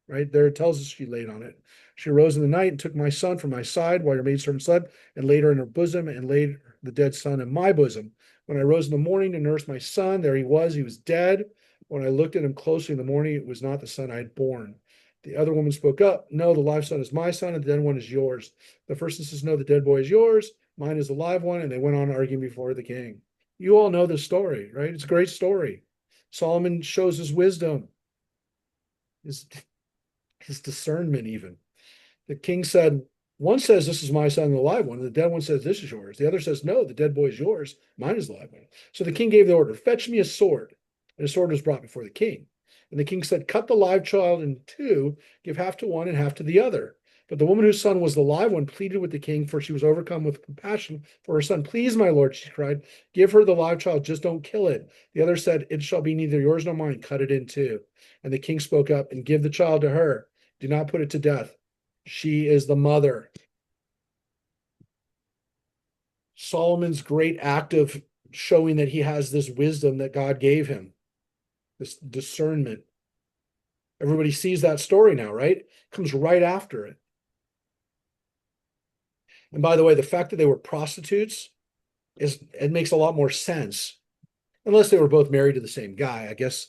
Right there, it tells us she laid on it. She arose in the night and took my son from my side while your maidservant slept, and laid her in her bosom, and laid the dead son in my bosom. When I rose in the morning to nurse my son, there he was dead. When I looked at him closely in the morning, it was not the son I had born. The other woman spoke up, no, the live son is my son, and the dead one is yours. The first one says, no, the dead boy is yours, mine is the live one, and they went on arguing before the king. You all know this story, right? It's a great story. Solomon shows his wisdom. His discernment, even. The king said, one says, this is my son, the live one. And the dead one says, this is yours. The other says, no, the dead boy is yours. Mine is the live one. So the king gave the order, fetch me a sword. And a sword was brought before the king. And the king said, cut the live child in two, give half to one and half to the other. But the woman whose son was the live one pleaded with the king, for she was overcome with compassion for her son. Please, my lord, she cried, give her the live child, just don't kill it. The other said, it shall be neither yours nor mine, cut it in two. And the king spoke up, and give the child to her. Do not put it to death. She is the mother. Solomon's great act of showing that he has this wisdom that God gave him, this discernment. Everybody sees that story now, right? It comes right after it. And by the way, the fact that they were prostitutes it makes a lot more sense. Unless they were both married to the same guy, I guess.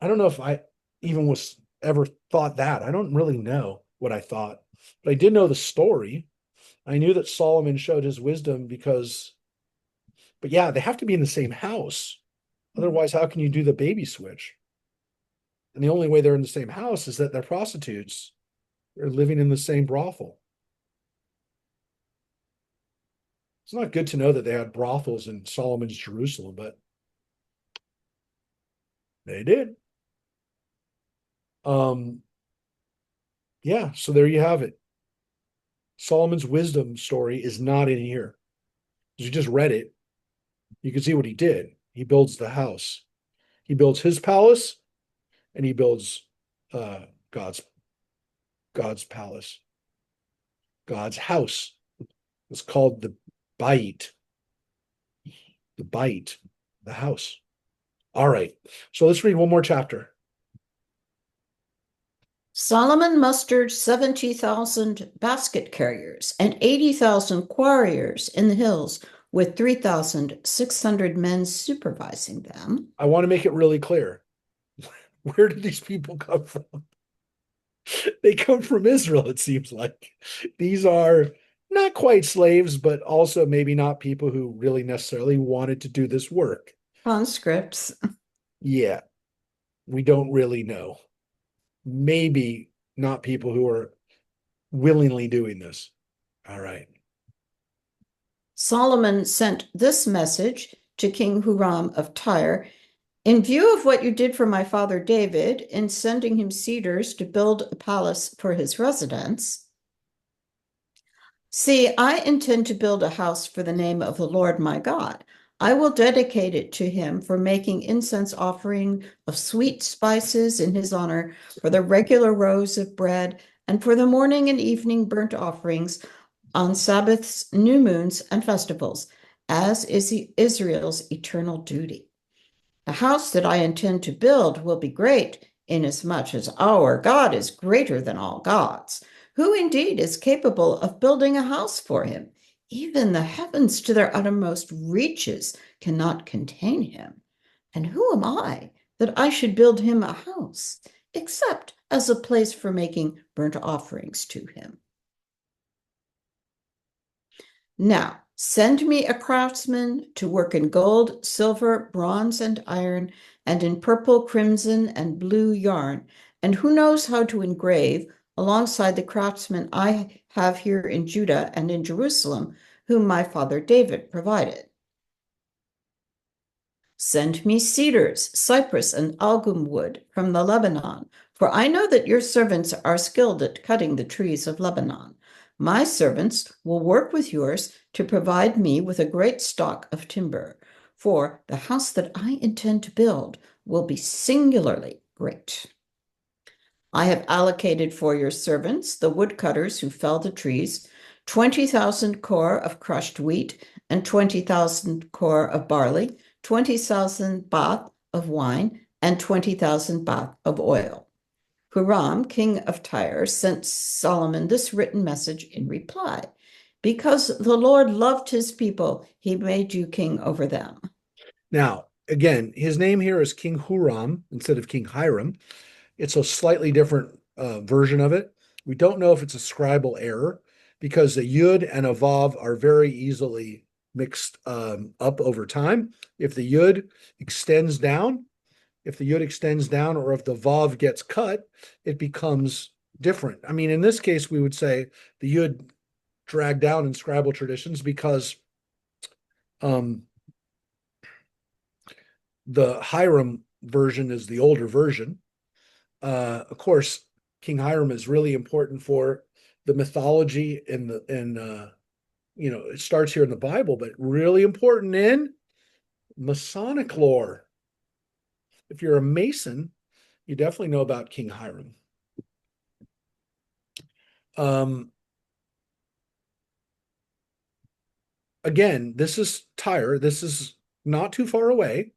I don't know if I even was ever thought that. I don't really know what I thought, but I did know the story. I knew that Solomon showed his wisdom but yeah, they have to be in the same house. Otherwise, how can you do the baby switch? And the only way they're in the same house is that they're prostitutes. They're living in the same brothel. It's not good to know that they had brothels in Solomon's Jerusalem, but they did. Yeah, so there you have it. Solomon's wisdom story is not in here. You just read it. You can see what he did. He builds the house. He builds his palace, and he builds God's palace. God's house. It's called the Bait. The Bait, the house. All right. So let's read one more chapter. Solomon mustered 70,000 basket carriers and 80,000 quarriers in the hills, with 3,600 men supervising them. I want to make it really clear. Where did these people come from? They come from Israel, it seems like. These are not quite slaves, but also maybe not people who really necessarily wanted to do this work. Conscripts. Yeah, we don't really know. Maybe not people who are willingly doing this. All right. Solomon sent this message to King Huram of Tyre. In view of what you did for my father David in sending him cedars to build a palace for his residence, see, I intend to build a house for the name of the Lord my God. I will dedicate it to him for making incense offering of sweet spices in his honor, for the regular rows of bread, and for the morning and evening burnt offerings on Sabbaths, new moons, and festivals, as is Israel's eternal duty. The house that I intend to build will be great, inasmuch as our God is greater than all gods, who indeed is capable of building a house for him. Even the heavens to their uttermost reaches cannot contain him. And who am I that I should build him a house, except as a place for making burnt offerings to him? Now, send me a craftsman to work in gold, silver, bronze, and iron, and in purple, crimson, and blue yarn, and who knows how to engrave, alongside the craftsmen I have here in Judah and in Jerusalem, whom my father David provided. Send me cedars, cypress, and algum wood from the Lebanon, for I know that your servants are skilled at cutting the trees of Lebanon. My servants will work with yours to provide me with a great stock of timber, for the house that I intend to build will be singularly great. I have allocated for your servants, the woodcutters who fell the trees, 20,000 kor of crushed wheat and 20,000 kor of barley, 20,000 bath of wine, and 20,000 bath of oil. Huram, king of Tyre, sent Solomon this written message in reply. Because the Lord loved his people, he made you king over them. Now, again, his name here is King Huram instead of King Hiram. It's a slightly different version of it. We don't know if it's a scribal error because a yud and a vav are very easily mixed up over time. If the yud extends down, or if the vav gets cut, it becomes different. I mean, in this case, we would say the yud dragged down in scribal traditions because the Hiram version is the older version. Of course, King Hiram is really important for the mythology it starts here in the Bible, but really important in Masonic lore. If you're a Mason, you definitely know about King Hiram. Again, this is Tyre. This is not too far away,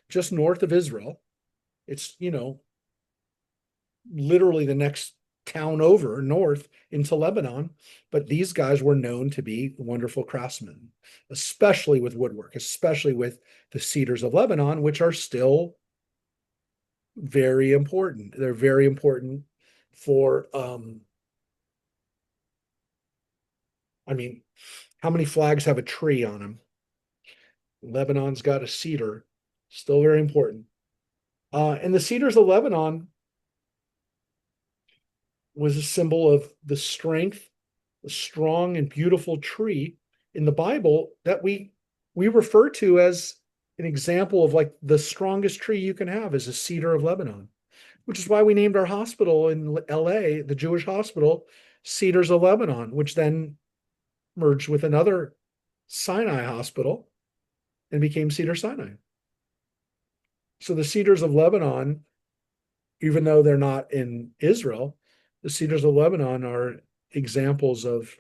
just north of Israel. It's, literally the next town over north into Lebanon. But these guys were known to be wonderful craftsmen, especially with woodwork, especially with the cedars of Lebanon, which are still very important. They're very important for, how many flags have a tree on them? Lebanon's got a cedar, still very important. And the cedars of Lebanon was a symbol of the strength, the strong and beautiful tree in the Bible that we refer to as an example of like the strongest tree you can have is a cedar of Lebanon, which is why we named our hospital in LA, the Jewish hospital, Cedars of Lebanon, which then merged with another Sinai hospital and became Cedar Sinai. So the Cedars of Lebanon, even though they're not in Israel, the Cedars of Lebanon are examples of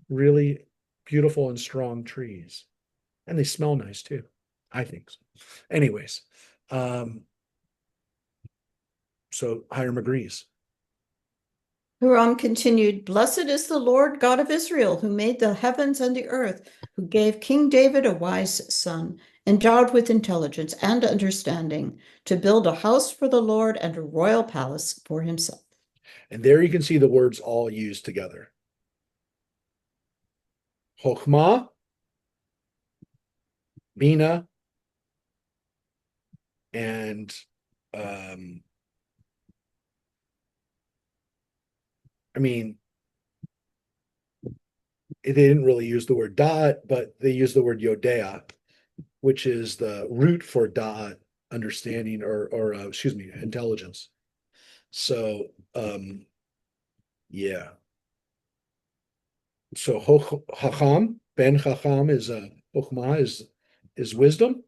really beautiful and strong trees. And they smell nice too. I think so. Anyways, so Hiram agrees. Huram continued, Blessed is the Lord God of Israel, who made the heavens and the earth, who gave King David a wise son, endowed with intelligence and understanding, to build a house for the Lord and a royal palace for himself. And there you can see the words all used together. Chokhmah, Bina, and I mean, they didn't really use the word da'at, but they used the word yodea, which is the root for da'at, understanding, or excuse me, intelligence. So yeah. So Chacham, Ben Chacham is Chokhmah is wisdom.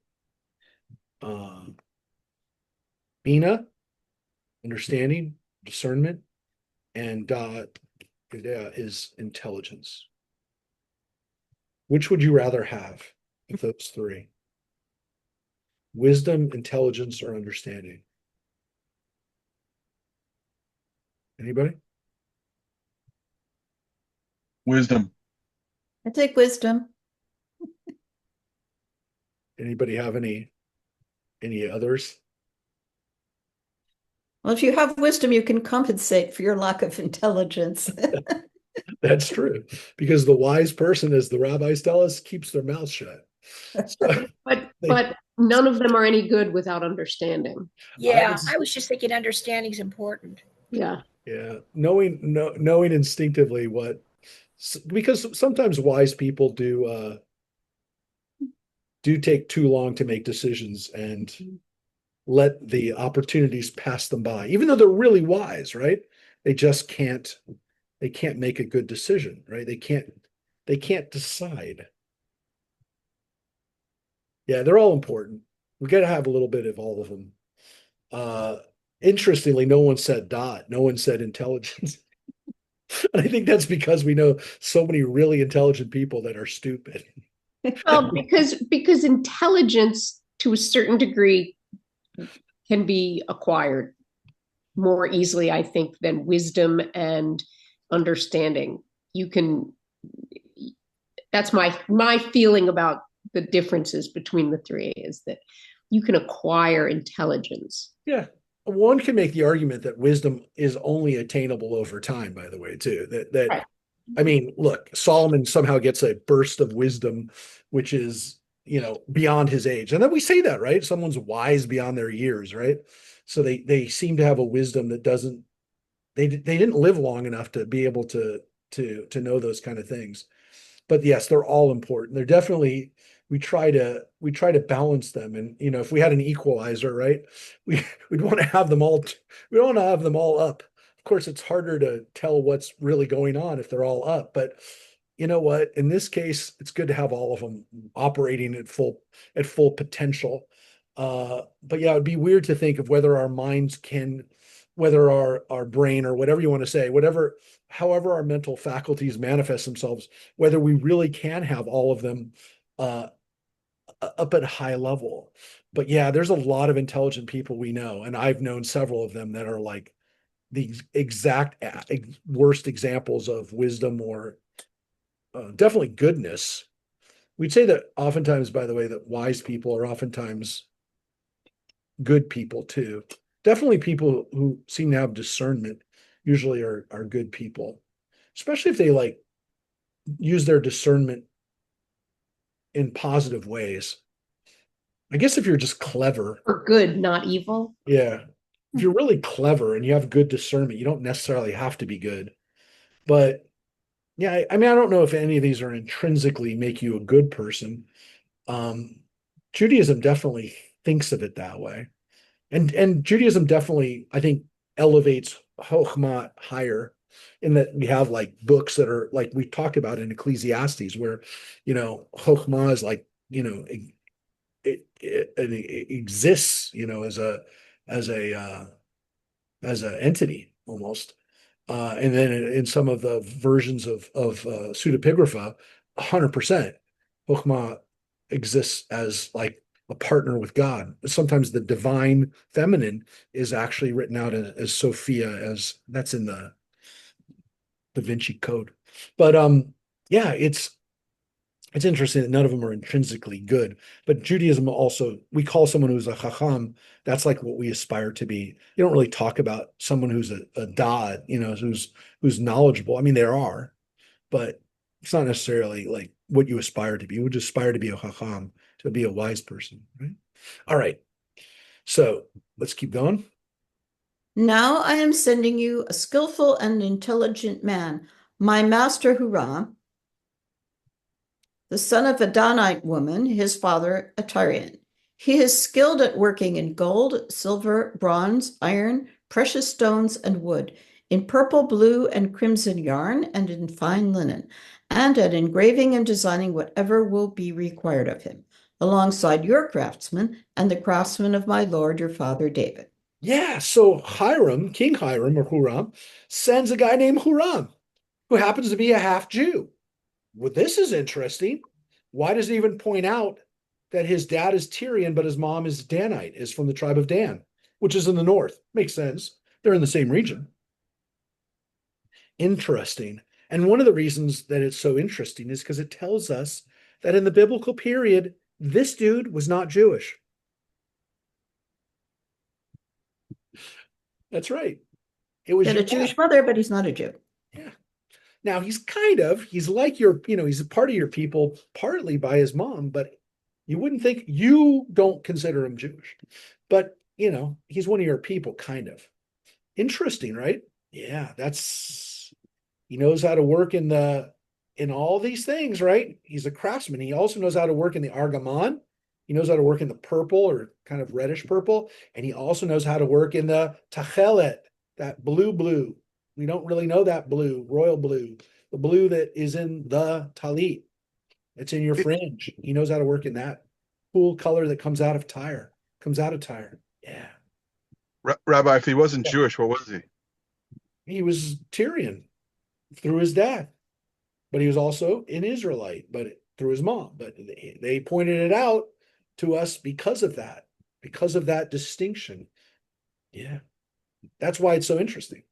Bina, understanding, discernment, and Da'at is intelligence. Which would you rather have of those three? Wisdom, intelligence, or understanding? Anybody? Wisdom. I take wisdom. Anybody have any others? Well, if you have wisdom, you can compensate for your lack of intelligence. That's true, because the wise person, as the rabbis tell us, keeps their mouth shut. So But none of them are any good without understanding. Yeah, I was just thinking understanding is important. Yeah. Yeah, knowing instinctively what, because sometimes wise people do take too long to make decisions and let the opportunities pass them by, even though they're really wise, right? They just can't make a good decision, right? They can't decide. Yeah, they're all important. We got to have a little bit of all of them. Interestingly, no one said dot, no one said intelligence. And I think that's because we know so many really intelligent people that are stupid. Well, because intelligence to a certain degree can be acquired more easily, I think, than wisdom and understanding. You can, that's my feeling about the differences between the three, is that you can acquire intelligence. Yeah. One can make the argument that wisdom is only attainable over time, by the way, too. That Right. I mean, look, Solomon somehow gets a burst of wisdom, which is, beyond his age. And then we say that, right? Someone's wise beyond their years, right? So they seem to have a wisdom that doesn't, they didn't live long enough to be able to know those kind of things. But yes, they're all important. They're definitely, we try to balance them. And if we had an equalizer, right, we'd want to have them all, we don't want to have them all up. Of course, it's harder to tell what's really going on if they're all up, but you know what? In this case, it's good to have all of them operating at full potential. But yeah, it'd be weird to think of whether our minds can, whether our brain, or whatever you want to say, however our mental faculties manifest themselves, whether we really can have all of them uh, up at high level. But yeah, there's a lot of intelligent people we know, and I've known several of them that are like the exact worst examples of wisdom, or definitely goodness. We'd say that oftentimes, by the way, that wise people are oftentimes good people too. Definitely people who seem to have discernment usually are good people, especially if they like use their discernment in positive ways. I guess if you're just clever, For good, not evil. yeah. If you're really clever and you have good discernment, you don't necessarily have to be good. But yeah, I mean, I don't know if any of these are intrinsically make you a good person. Um, Judaism definitely thinks of it that way. And Judaism definitely, I think, elevates Chokhmah higher, in that we have like books that are like we talked about in Ecclesiastes, where Chokhmah is like, it exists, as a as a entity almost. And then in some of the versions of pseudepigrapha, 100%, Chokhmah exists as like a partner with God. Sometimes the divine feminine is actually written out as Sophia, as that's in the Da Vinci Code. But yeah, it's interesting that none of them are intrinsically good. But Judaism also, we call someone who's a chacham, that's like what we aspire to be. You don't really talk about someone who's a dad, who's knowledgeable. I mean, there are, but it's not necessarily like what you aspire to be. You would aspire to be a chacham, to be a wise person, right? All right. So let's keep going. Now I am sending you a skillful and intelligent man, my master Huram, the son of a Danite woman, his father a Tyrian. He is skilled at working in gold, silver, bronze, iron, precious stones, and wood, in purple, blue, and crimson yarn, and in fine linen, and at engraving and designing whatever will be required of him, alongside your craftsmen and the craftsmen of my lord your father David. Yeah. So Hiram, King Hiram or Huram, sends a guy named Huram, who happens to be a half Jew. Well, this is interesting. Why does he even point out that his dad is Tyrian, but his mom is Danite, is from the tribe of Dan, which is in the north? Makes sense. They're in the same region. Interesting. And one of the reasons that it's so interesting is because it tells us that in the biblical period, this dude was not Jewish. That's right. It was He had your a Jewish dad. mother, but he's not a Jew. Yeah. Now he's like he's a part of your people partly by his mom, but you don't consider him Jewish, but he's one of your people, kind of. Interesting, right? Yeah, he knows how to work in all these things, right? He's a craftsman. He also knows how to work in the argamon. He knows how to work in the purple or kind of reddish purple, and he also knows how to work in the tachelet, that blue. We don't really know that blue, royal blue, the blue that is in the talit. It's in your fringe. He knows how to work in that cool color that comes out of Tyre. Yeah. Rabbi, if he wasn't Yeah. Jewish, what was he? He was Tyrian through his dad, but he was also an Israelite, but through his mom. But they pointed it out to us because of that distinction. Yeah. That's why it's so interesting.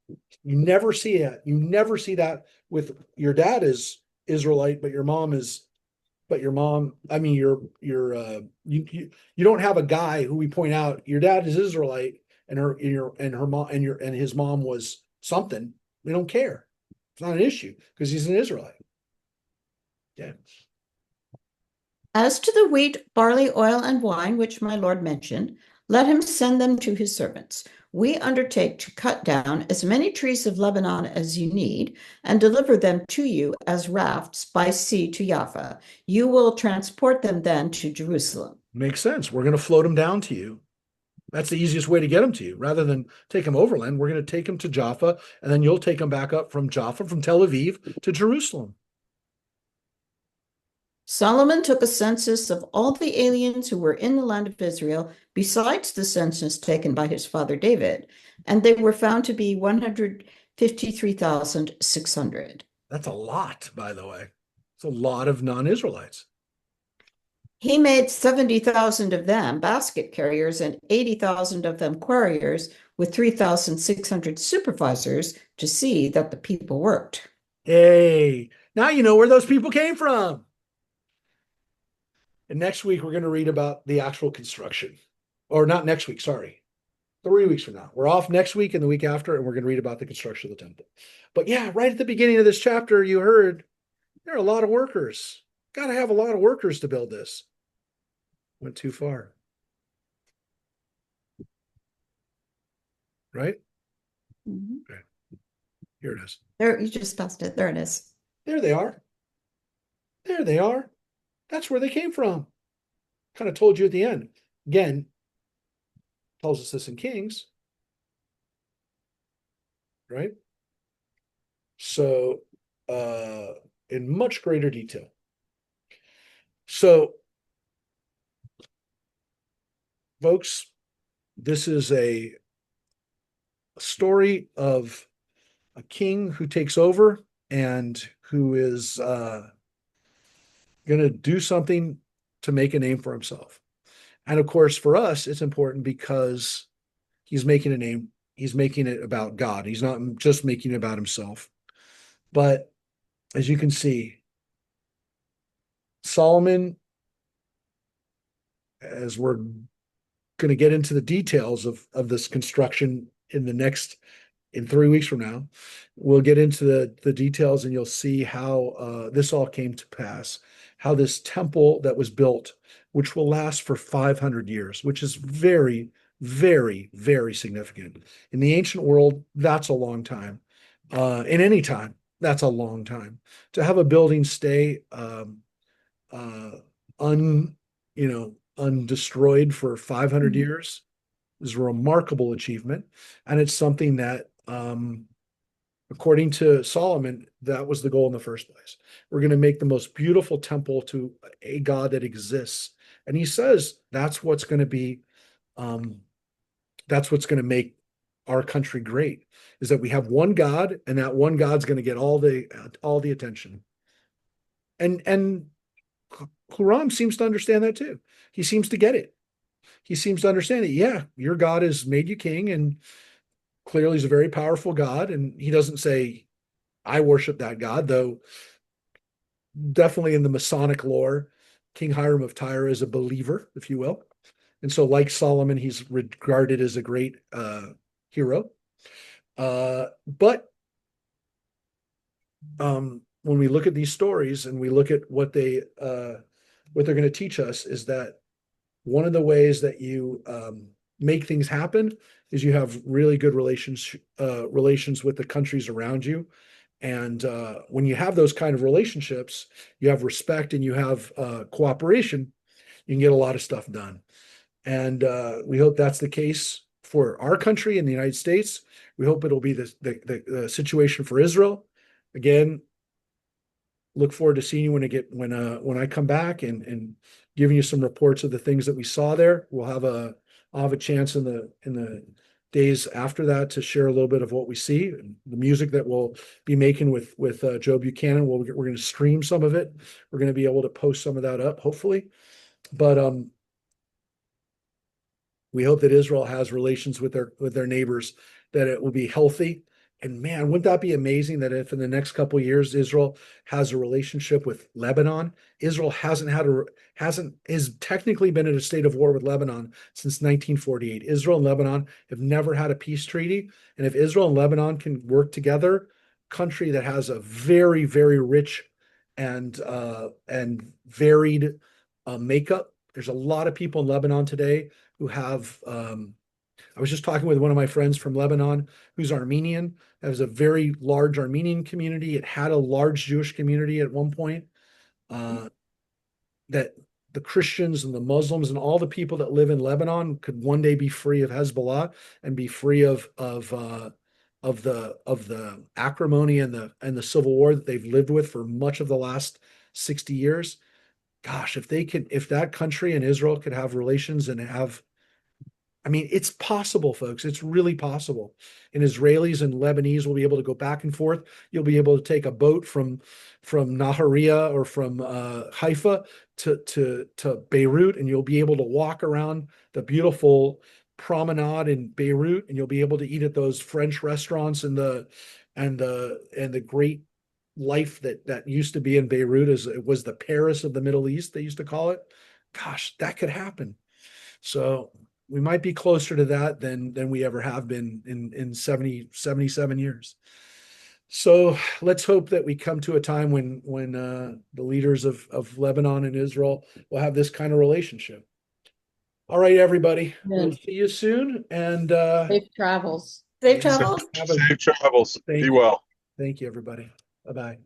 You never see it. You never see that with your dad is Israelite, but your mom is, I mean, you don't have a guy who we point out, your dad is Israelite and her mom and his mom was something. We don't care. It's not an issue because he's an Israelite. Yeah. As to the wheat, barley, oil, and wine, which my lord mentioned, let him send them to his servants. We undertake to cut down as many trees of Lebanon as you need and deliver them to you as rafts by sea to Jaffa. You will transport them then to Jerusalem. Makes sense. We're going to float them down to you. That's the easiest way to get them to you. Rather than take them overland, we're going to take them to Jaffa, and then you'll take them back up from Jaffa, from Tel Aviv to Jerusalem. Solomon took a census of all the aliens who were in the land of Israel, besides the census taken by his father David, and they were found to be 153,600. That's a lot, by the way. It's a lot of non-Israelites. He made 70,000 of them basket carriers and 80,000 of them quarriers, with 3,600 supervisors to see that the people worked. Hey, now you know where those people came from. And next week, we're going to read about the actual construction. Or not next week, sorry. 3 weeks from now. We're off next week and the week after, and we're going to read about the construction of the temple. But yeah, right at the beginning of this chapter, you heard there are a lot of workers. Got to have a lot of workers to build this. Went too far. Right? Mm-hmm. Okay. Here it is. There, you just passed it. There it is. There they are. There they are. That's where they came from. Kind of told you at the end. Again, tells us this in Kings. Right? So, in much greater detail. So, folks, this is a story of a king who takes over and who is going to do something to make a name for himself. And of course, for us, it's important because he's making a name. He's making it about God. He's not just making it about himself. But as you can see, Solomon, as we're going to get into the details of this construction in 3 weeks from now, we'll get into the details and you'll see how this all came to pass, how this temple that was built, which will last for 500 years, which is very, very, very significant. In the ancient world, that's a long time. In any time, that's a long time. To have a building stay undestroyed for 500 years is a remarkable achievement. And it's something that, according to Solomon, that was the goal in the first place. We're going to make the most beautiful temple to a God that exists. And he says that's what's going to make our country great, is that we have one God, and that one God's going to get all the attention. And Chron seems to understand that too. He seems to get it. He seems to understand it. Yeah, your God has made you king, and clearly he's a very powerful God. And he doesn't say, I worship that God, though definitely in the Masonic lore, King Hiram of Tyre is a believer, if you will. And so, like Solomon, he's regarded as a great hero. But when we look at these stories and we look at what they're going to teach us, is that one of the ways that you make things happen is you have really good relations with the countries around you. And when you have those kind of relationships, you have respect and you have cooperation, you can get a lot of stuff done. And we hope that's the case for our country in the United States. We hope it'll be the situation for Israel. Again, look forward to seeing you when I come back and giving you some reports of the things that we saw there. I'll have a chance in the days after that to share a little bit of what we see, and the music that we'll be making with Joe Buchanan. We're going to stream some of it. We're going to be able to post some of that up, hopefully. But we hope that Israel has relations with their neighbors, that it will be healthy. And man, wouldn't that be amazing that if in the next couple of years Israel has a relationship with Lebanon? Israel has technically been in a state of war with Lebanon since 1948. Israel and Lebanon have never had a peace treaty. And if Israel and Lebanon can work together, country that has a very, very rich and varied makeup. There's a lot of people in Lebanon today who have I was just talking with one of my friends from Lebanon who's Armenian. It was a very large Armenian community. It had a large Jewish community at one point. That the Christians and the Muslims and all the people that live in Lebanon could one day be free of Hezbollah and be free of the acrimony and the civil war that they've lived with for much of the last 60 years. Gosh, if that country and Israel could have relations and it's possible, folks. It's really possible. And Israelis and Lebanese will be able to go back and forth. You'll be able to take a boat from Nahariya or from Haifa to Beirut, and you'll be able to walk around the beautiful promenade in Beirut, and you'll be able to eat at those French restaurants and the great life that used to be in Beirut, as it was the Paris of the Middle East, they used to call it. Gosh, that could happen. So we might be closer to that than we ever have been in 77 years. So let's hope that we come to a time when the leaders of Lebanon and Israel will have this kind of relationship. All right, everybody. We'll see you soon. And Safe travels. Safe travels. Safe travels. Be well. Thank you, everybody. Bye-bye.